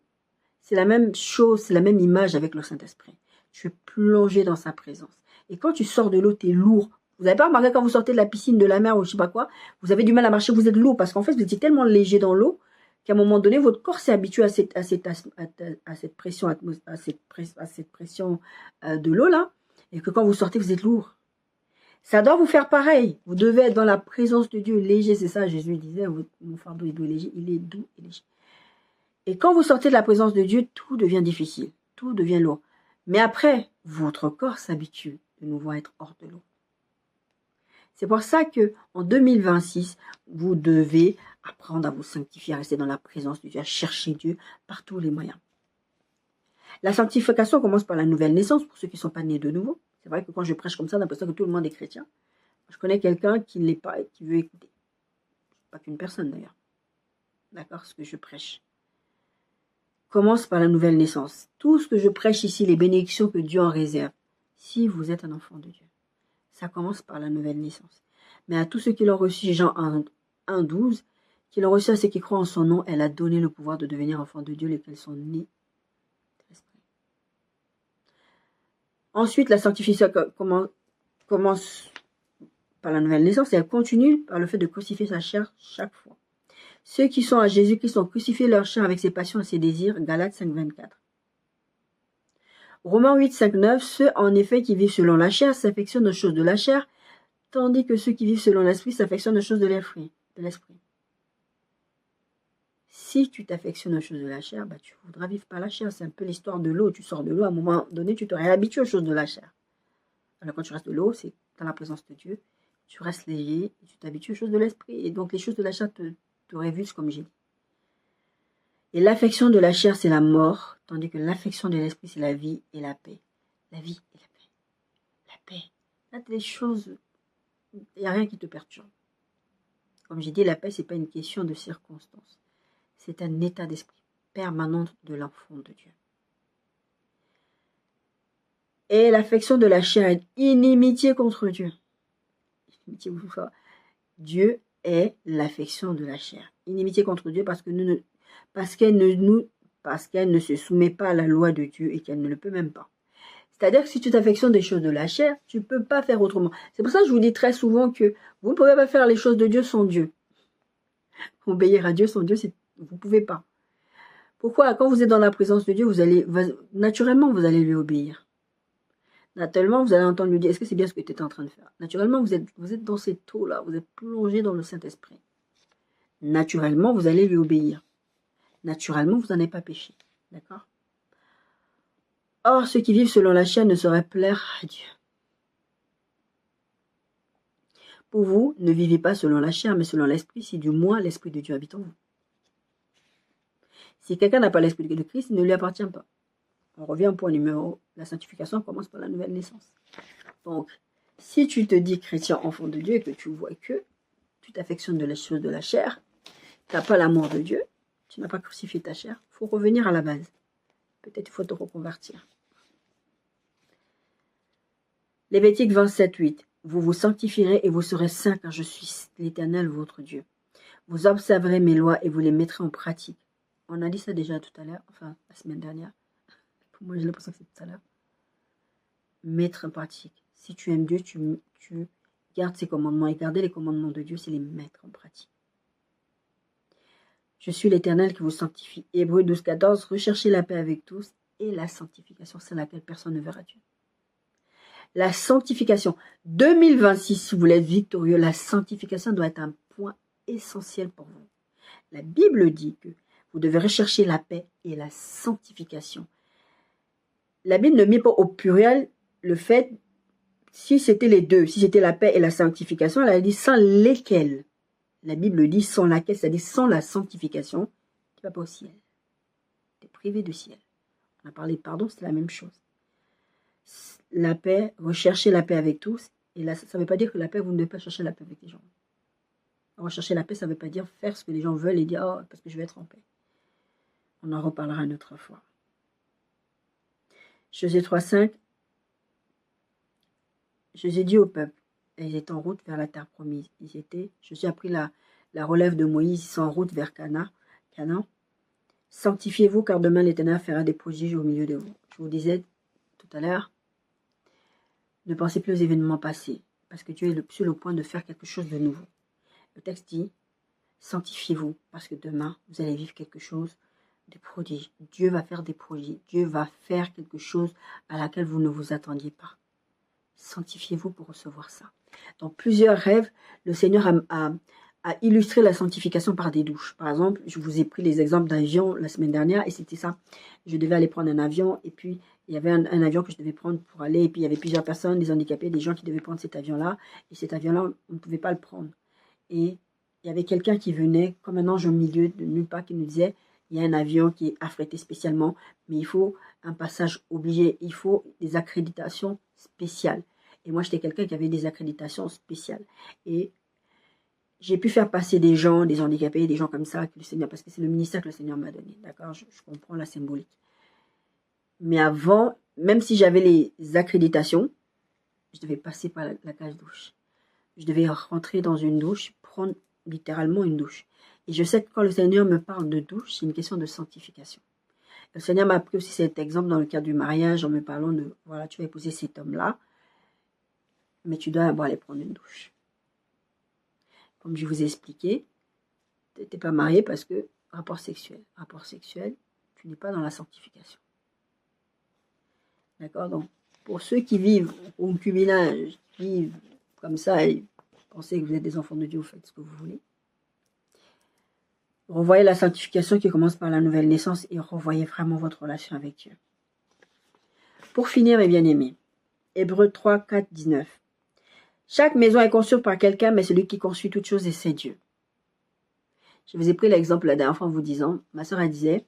C'est la même chose, c'est la même image avec le Saint-Esprit. Tu es plongé dans sa présence. Et quand tu sors de l'eau, tu es lourd. Vous n'avez pas remarqué quand vous sortez de la piscine, de la mer ou je sais pas quoi, vous avez du mal à marcher, vous êtes lourd parce qu'en fait, vous étiez tellement léger dans l'eau qu'à un moment donné, votre corps s'est habitué à cette pression, à cette pression de l'eau là, et que quand vous sortez, vous êtes lourd. Ça doit vous faire pareil. Vous devez être dans la présence de Dieu léger, c'est ça, Jésus disait, mon fardeau est doux et léger, il est doux et léger. Et quand vous sortez de la présence de Dieu, tout devient difficile, tout devient lourd. Mais après, votre corps s'habitue de nouveau à être hors de l'eau. C'est pour ça que en 2026, vous devez apprendre à vous sanctifier, à rester dans la présence de Dieu, à chercher Dieu par tous les moyens. La sanctification commence par la nouvelle naissance, pour ceux qui ne sont pas nés de nouveau. C'est vrai que quand je prêche comme ça, on a l'impression que tout le monde est chrétien. Je connais quelqu'un qui ne l'est pas et qui veut écouter. Pas qu'une personne d'ailleurs. D'accord, ce que je prêche. Commence par la nouvelle naissance. Tout ce que je prêche ici, les bénédictions que Dieu en réserve, si vous êtes un enfant de Dieu, ça commence par la nouvelle naissance. Mais à tous ceux qui l'ont reçu, Jean 1,12, qui l'ont reçu à ceux qui croient en son nom, elle a donné le pouvoir de devenir enfants de Dieu, lesquels sont nés de l'Esprit. Ensuite, la sanctification commence par la nouvelle naissance et elle continue par le fait de crucifier sa chair chaque fois. Ceux qui sont à Jésus-Christ ont crucifié leur chair avec ses passions et ses désirs, Galates 5,24. Romains 8, 5, 9, ceux en effet qui vivent selon la chair s'affectionnent aux choses de la chair, tandis que ceux qui vivent selon l'esprit s'affectionnent aux choses de l'esprit. Si tu t'affectionnes aux choses de la chair, tu voudras vivre par la chair. C'est un peu l'histoire de l'eau. Tu sors de l'eau, à un moment donné, tu te réhabitues aux choses de la chair. Alors quand tu restes de l'eau, c'est dans la présence de Dieu, tu restes léger, et tu t'habitues aux choses de l'esprit. Et donc les choses de la chair te révulsent, comme j'ai dit. Et l'affection de la chair, c'est la mort, tandis que l'affection de l'esprit, c'est la vie et la paix. La vie et la paix. La paix. Là, des choses, il n'y a rien qui te perturbe. Comme j'ai dit, la paix, ce n'est pas une question de circonstance. C'est un état d'esprit permanent de l'enfant de Dieu. Et l'affection de la chair est inimitié contre Dieu. Dieu est l'affection de la chair. Inimitié contre Dieu parce qu'elle ne se soumet pas à la loi de Dieu et qu'elle ne le peut même pas. C'est-à-dire que si tu t'affectionnes des choses de la chair, tu ne peux pas faire autrement. C'est pour ça que je vous dis très souvent que vous ne pouvez pas faire les choses de Dieu sans Dieu. Obéir à Dieu sans Dieu, vous ne pouvez pas. Pourquoi? Quand vous êtes dans la présence de Dieu, naturellement, vous allez lui obéir. Naturellement, vous allez entendre lui dire, est-ce que c'est bien ce que tu es en train de faire? Naturellement, vous êtes dans cette eau-là, vous êtes plongé dans le Saint-Esprit. Naturellement, vous allez lui obéir. Naturellement, vous n'en avez pas péché. D'accord? Or, ceux qui vivent selon la chair ne sauraient plaire à Dieu. Pour vous, ne vivez pas selon la chair, mais selon l'esprit, si du moins l'esprit de Dieu habite en vous. Si quelqu'un n'a pas l'esprit de Christ, il ne lui appartient pas. On revient au point numéro, la sanctification commence par la nouvelle naissance. Donc, si tu te dis chrétien, enfant de Dieu, et que tu vois que tu t'affectionnes de la chose de la chair, tu n'as pas l'amour de Dieu, tu n'as pas crucifié ta chair, il faut revenir à la base. Peut-être il faut te reconvertir. Lévitique 27, 8. Vous vous sanctifierez et vous serez saints, car je suis l'Éternel, votre Dieu. Vous observerez mes lois et vous les mettrez en pratique. On a dit ça déjà tout à l'heure, enfin la semaine dernière. Pour moi, j'ai l'impression que c'est tout à l'heure. Mettre en pratique. Si tu aimes Dieu, tu gardes ses commandements. Et garder les commandements de Dieu, c'est les mettre en pratique. Je suis l'Éternel qui vous sanctifie. Hébreux 12, 14. Recherchez la paix avec tous et la sanctification, c'est laquelle personne ne verra Dieu. La sanctification. 2026, si vous voulez être victorieux, la sanctification doit être un point essentiel pour vous. La Bible dit que vous devez rechercher la paix et la sanctification. La Bible ne met pas au pluriel le fait, si c'était les deux, si c'était la paix et la sanctification, elle a dit sans lesquels. La Bible dit sans laquelle, c'est-à-dire sans la sanctification, tu ne vas pas au ciel. Tu es privé de ciel. On a parlé de pardon, c'est la même chose. La paix, rechercher la paix avec tous Et là, ça ne veut pas dire que la paix, vous ne devez pas chercher la paix avec les gens. Rechercher la paix, ça ne veut pas dire faire ce que les gens veulent et dire, oh, parce que je vais être en paix. On en reparlera une autre fois. Josué 3,5. Josué dit au peuple, et ils étaient en route vers la terre promise. Josué a pris la relève de Moïse, ils sont en route vers Canaan. Sanctifiez-vous, car demain l'Éternel fera des prodiges au milieu de vous. Je vous disais tout à l'heure, ne pensez plus aux événements passés, parce que Dieu est sur le point de faire quelque chose de nouveau. Le texte dit, sanctifiez-vous, parce que demain, vous allez vivre quelque chose de prodige. Dieu va faire des prodiges. Dieu va faire quelque chose à laquelle vous ne vous attendiez pas. Sanctifiez-vous pour recevoir ça. Dans plusieurs rêves, le Seigneur a illustré la sanctification par des douches. Par exemple, je vous ai pris les exemples d'avions la semaine dernière, et c'était ça. Je devais aller prendre un avion, et puis il y avait un avion que je devais prendre pour aller, et puis il y avait plusieurs personnes, des handicapés, des gens qui devaient prendre cet avion-là, et cet avion-là, on ne pouvait pas le prendre. Et il y avait quelqu'un qui venait, comme un ange au milieu de nulle part, qui nous disait, il y a un avion qui est affrété spécialement, mais il faut un passage obligé, il faut des accréditations spéciales. Et moi, j'étais quelqu'un qui avait des accréditations spéciales. Et j'ai pu faire passer des gens, des handicapés, des gens comme ça, que le Seigneur, parce que c'est le ministère que le Seigneur m'a donné. D'accord, je comprends la symbolique. Mais avant, même si j'avais les accréditations, je devais passer par la cage douche. Je devais rentrer dans une douche, prendre littéralement une douche. Et je sais que quand le Seigneur me parle de douche, c'est une question de sanctification. Le Seigneur m'a appris aussi cet exemple dans le cadre du mariage, en me parlant de, voilà, tu vas épouser cet homme-là, mais tu dois d'abord aller prendre une douche. Comme je vous ai expliqué, tu n'étais pas marié parce que rapport sexuel, tu n'es pas dans la sanctification. D'accord? Donc, pour ceux qui vivent au concubinage, qui vivent comme ça et pensez que vous êtes des enfants de Dieu, vous faites ce que vous voulez. Revoyez la sanctification qui commence par la nouvelle naissance et revoyez vraiment votre relation avec Dieu. Pour finir, mes bien-aimés, Hébreux 3, 4, 19. Chaque maison est construite par quelqu'un, mais celui qui construit toute chose, c'est Dieu. Je vous ai pris l'exemple la dernière fois en vous disant, ma soeur elle disait,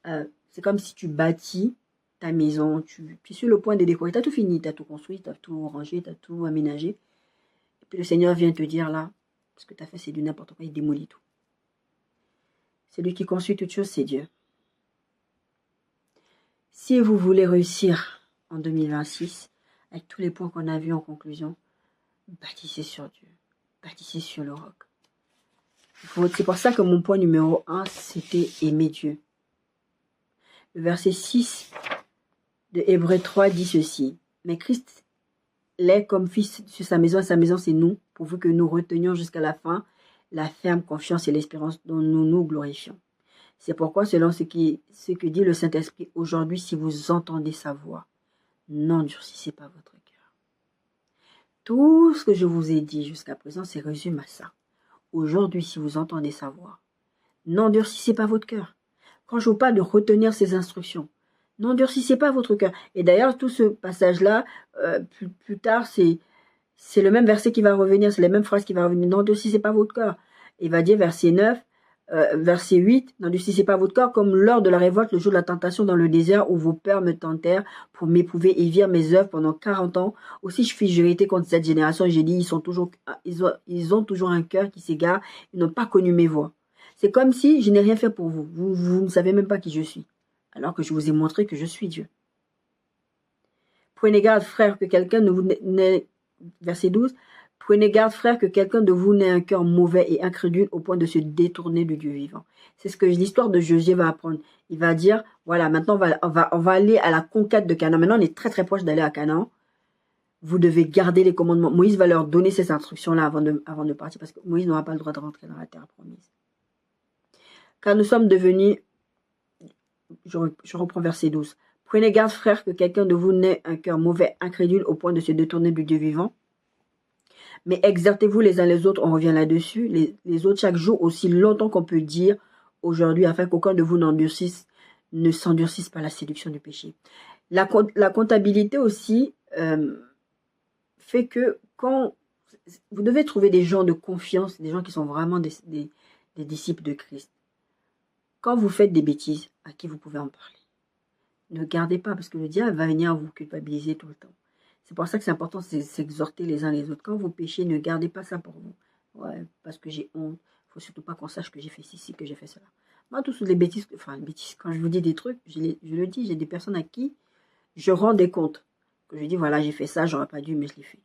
c'est comme si tu bâtis ta maison, tu es sur le point de décorer, tu as tout fini, tu as tout construit, tu as tout rangé, tu as tout aménagé. Et puis le Seigneur vient te dire là, ce que tu as fait c'est du n'importe quoi, il démolit tout. Celui qui construit toute chose, c'est Dieu. Si vous voulez réussir en 2026, avec tous les points qu'on a vus en conclusion, bâtissez sur Dieu, bâtissez sur le roc. C'est pour ça que mon point numéro 1, c'était aimer Dieu. Le verset 6 de Hébreux 3 dit ceci. Mais Christ l'est comme fils sur sa maison, et sa maison c'est nous, pourvu que nous retenions jusqu'à la fin la ferme confiance et l'espérance dont nous nous glorifions. C'est pourquoi, selon ce que dit le Saint-Esprit, aujourd'hui, si vous entendez sa voix, n'endurcissez pas votre cœur. Tout ce que je vous ai dit jusqu'à présent, c'est résume à ça. Aujourd'hui, si vous entendez sa voix, n'endurcissez pas votre cœur. Quand je vous parle de retenir ses instructions, n'endurcissez pas votre cœur. Et d'ailleurs, tout ce passage-là, plus tard, c'est le même verset qui va revenir, c'est les mêmes phrases qui vont revenir. N'endurcissez pas votre cœur. Il va dire verset 9, verset 8, n'endurcissez pas votre cœur comme lors de la révolte, le jour de la tentation dans le désert où vos pères me tentèrent pour m'éprouver et virent mes œuvres pendant 40 ans. Aussi je fis vérité contre cette génération. J'ai dit, ils ont toujours un cœur qui s'égare, ils n'ont pas connu mes voies. C'est comme si je n'ai rien fait pour vous. Vous ne savez même pas qui je suis, alors que je vous ai montré que je suis Dieu. Prenez garde, frère, que quelqu'un ne vous n'ait... Verset 12. Prenez garde, frère, que quelqu'un de vous n'ait un cœur mauvais et incrédule au point de se détourner de Dieu vivant. C'est ce que l'histoire de Josué va apprendre. Il va dire, voilà, maintenant on va aller à la conquête de Canaan. Maintenant, on est très très proche d'aller à Canaan. Vous devez garder les commandements. Moïse va leur donner ces instructions-là avant de partir, parce que Moïse n'aura pas le droit de rentrer dans la terre promise. Car nous sommes devenus, je reprends verset 12. Prenez garde, frère, que quelqu'un de vous n'ait un cœur mauvais, incrédule au point de se détourner du Dieu vivant. Mais exertez-vous les uns les autres, on revient là-dessus, les autres chaque jour, aussi longtemps qu'on peut dire aujourd'hui, afin qu'aucun de vous ne s'endurcisse par la séduction du péché. La comptabilité aussi fait que quand vous devez trouver des gens de confiance, des gens qui sont vraiment des disciples de Christ. Quand vous faites des bêtises, à qui vous pouvez en parler? Ne gardez pas, parce que le diable va venir vous culpabiliser tout le temps. C'est pour ça que c'est important de s'exhorter les uns les autres. Quand vous péchez, ne gardez pas ça pour vous. Ouais, parce que j'ai honte. Il ne faut surtout pas qu'on sache que j'ai fait ceci, que j'ai fait cela. Moi, toutes les bêtises, enfin, les bêtises, quand je vous dis des trucs, je le dis, j'ai des personnes à qui je rends des comptes. Que je dis, voilà, j'ai fait ça, j'aurais pas dû, mais je l'ai fait.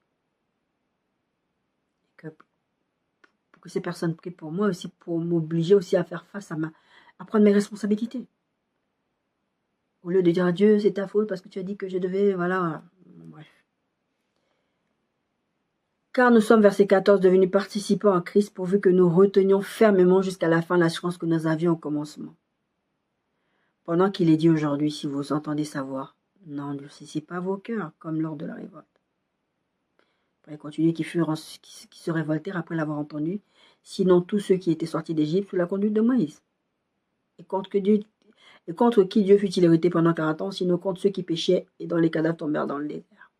Pour que ces personnes prient pour moi aussi, pour m'obliger aussi à faire face à prendre mes responsabilités. Au lieu de dire à Dieu, c'est ta faute parce que tu as dit que je devais, voilà. Bref. Car nous sommes, verset 14, devenus participants en Christ pourvu que nous retenions fermement jusqu'à la fin l'assurance que nous avions au commencement. Pendant qu'il est dit aujourd'hui, si vous entendez sa voix, n'endurcissez pas vos cœurs comme lors de la révolte. Après, il continue qui se révoltèrent après l'avoir entendu, sinon tous ceux qui étaient sortis d'Égypte sous la conduite de Moïse. Et contre qui Dieu fut-il irrité pendant 40 ans, sinon contre ceux qui péchaient et dont les cadavres tombèrent dans le désert.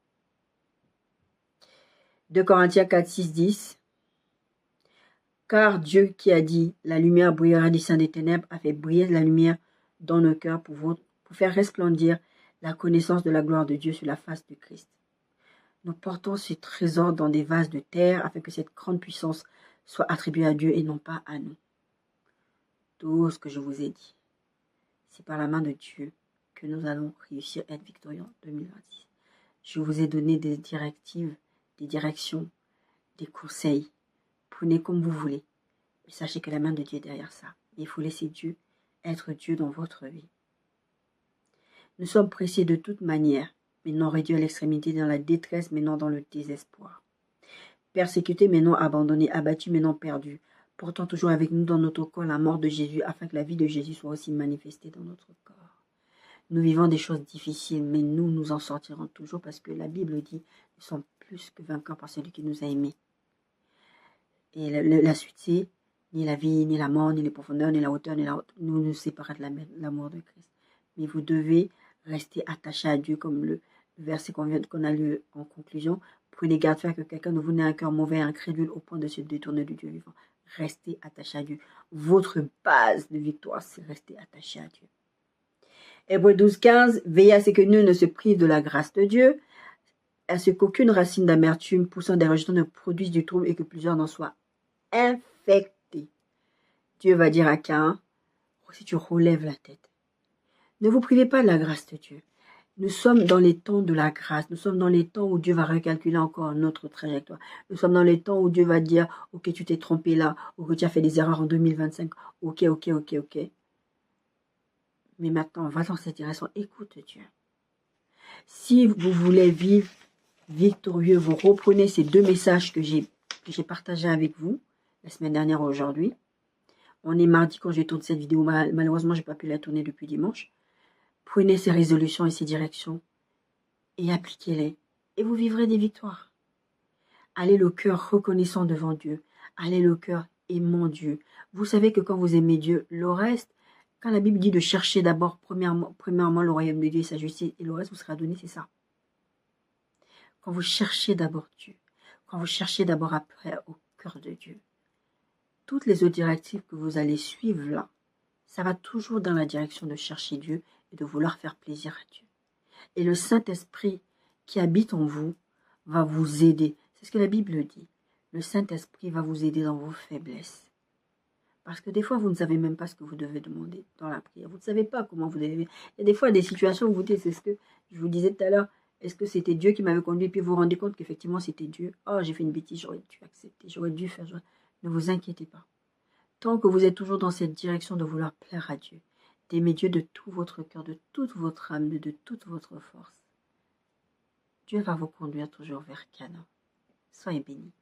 2 Corinthiens 4, 6, 10. Car Dieu qui a dit, la lumière brillera du sein des ténèbres, a fait briller la lumière dans nos cœurs pour faire resplendir la connaissance de la gloire de Dieu sur la face de Christ. Nous portons ce trésor dans des vases de terre afin que cette grande puissance soit attribuée à Dieu et non pas à nous. Tout ce que je vous ai dit, c'est par la main de Dieu que nous allons réussir à être victorieux en 2026. Je vous ai donné des directives, des directions, des conseils. Prenez comme vous voulez. Et sachez que la main de Dieu est derrière ça. Il faut laisser Dieu être Dieu dans votre vie. Nous sommes pressés de toute manière, mais non réduits à l'extrémité, dans la détresse, mais non dans le désespoir. Persécutés, mais non abandonnés, abattus, mais non perdus. Portant toujours avec nous dans notre corps la mort de Jésus, afin que la vie de Jésus soit aussi manifestée dans notre corps. Nous vivons des choses difficiles, mais nous en sortirons toujours, parce que la Bible dit, nous sommes plus que vainqueurs par celui qui nous a aimés. Et la suite, c'est, ni la vie, ni la mort, ni les profondeurs, ni la hauteur, ni la haute, nous séparons de l'amour de Christ. Mais vous devez rester attaché à Dieu, comme le verset qu'on a lu en conclusion. Prenez garde faire que quelqu'un ne vous n'ait un cœur mauvais et incrédule au point de se détourner du Dieu vivant. Restez attaché à Dieu. Votre base de victoire, c'est rester attaché à Dieu. Hébreux 12, 15, veillez à ce que nul ne se prive de la grâce de Dieu, à ce qu'aucune racine d'amertume poussant des rejetons ne produise du trouble et que plusieurs n'en soient infectés. Dieu va dire à Caïn, si tu relèves la tête, ne vous privez pas de la grâce de Dieu. Nous sommes dans les temps de la grâce. Nous sommes dans les temps où Dieu va recalculer encore notre trajectoire. Nous sommes dans les temps où Dieu va dire, ok, tu t'es trompé là, ou que tu as fait des erreurs en 2025. Ok. Mais maintenant, va dans cette direction. Écoute Dieu. Si vous voulez vivre victorieux, vous reprenez ces deux messages que j'ai partagés avec vous la semaine dernière ou aujourd'hui. On est mardi quand je tourne cette vidéo. Malheureusement, je n'ai pas pu la tourner depuis dimanche. Prenez ces résolutions et ces directions et appliquez-les. Et vous vivrez des victoires. Allez le cœur reconnaissant devant Dieu. Allez le cœur aimant Dieu. Vous savez que quand vous aimez Dieu, le reste, quand la Bible dit de chercher d'abord, premièrement, le royaume de Dieu et sa justice, et le reste vous sera donné, c'est ça. Quand vous cherchez d'abord Dieu, quand vous cherchez d'abord après au cœur de Dieu, toutes les autres directives que vous allez suivre là, ça va toujours dans la direction de chercher Dieu et de vouloir faire plaisir à Dieu. Et le Saint-Esprit qui habite en vous va vous aider. C'est ce que la Bible dit. Le Saint-Esprit va vous aider dans vos faiblesses. Parce que des fois, vous ne savez même pas ce que vous devez demander dans la prière. Vous ne savez pas comment vous devez. Il y a des fois des situations où vous dites, c'est ce que je vous disais tout à l'heure, est-ce que c'était Dieu qui m'avait conduit? Et puis vous vous rendez compte qu'effectivement c'était Dieu. Oh, j'ai fait une bêtise, j'aurais dû accepter, j'aurais dû faire. Ne vous inquiétez pas. Tant que vous êtes toujours dans cette direction de vouloir plaire à Dieu, d'aimer Dieu de tout votre cœur, de toute votre âme, de toute votre force, Dieu va vous conduire toujours vers Canaan. Soyez bénis.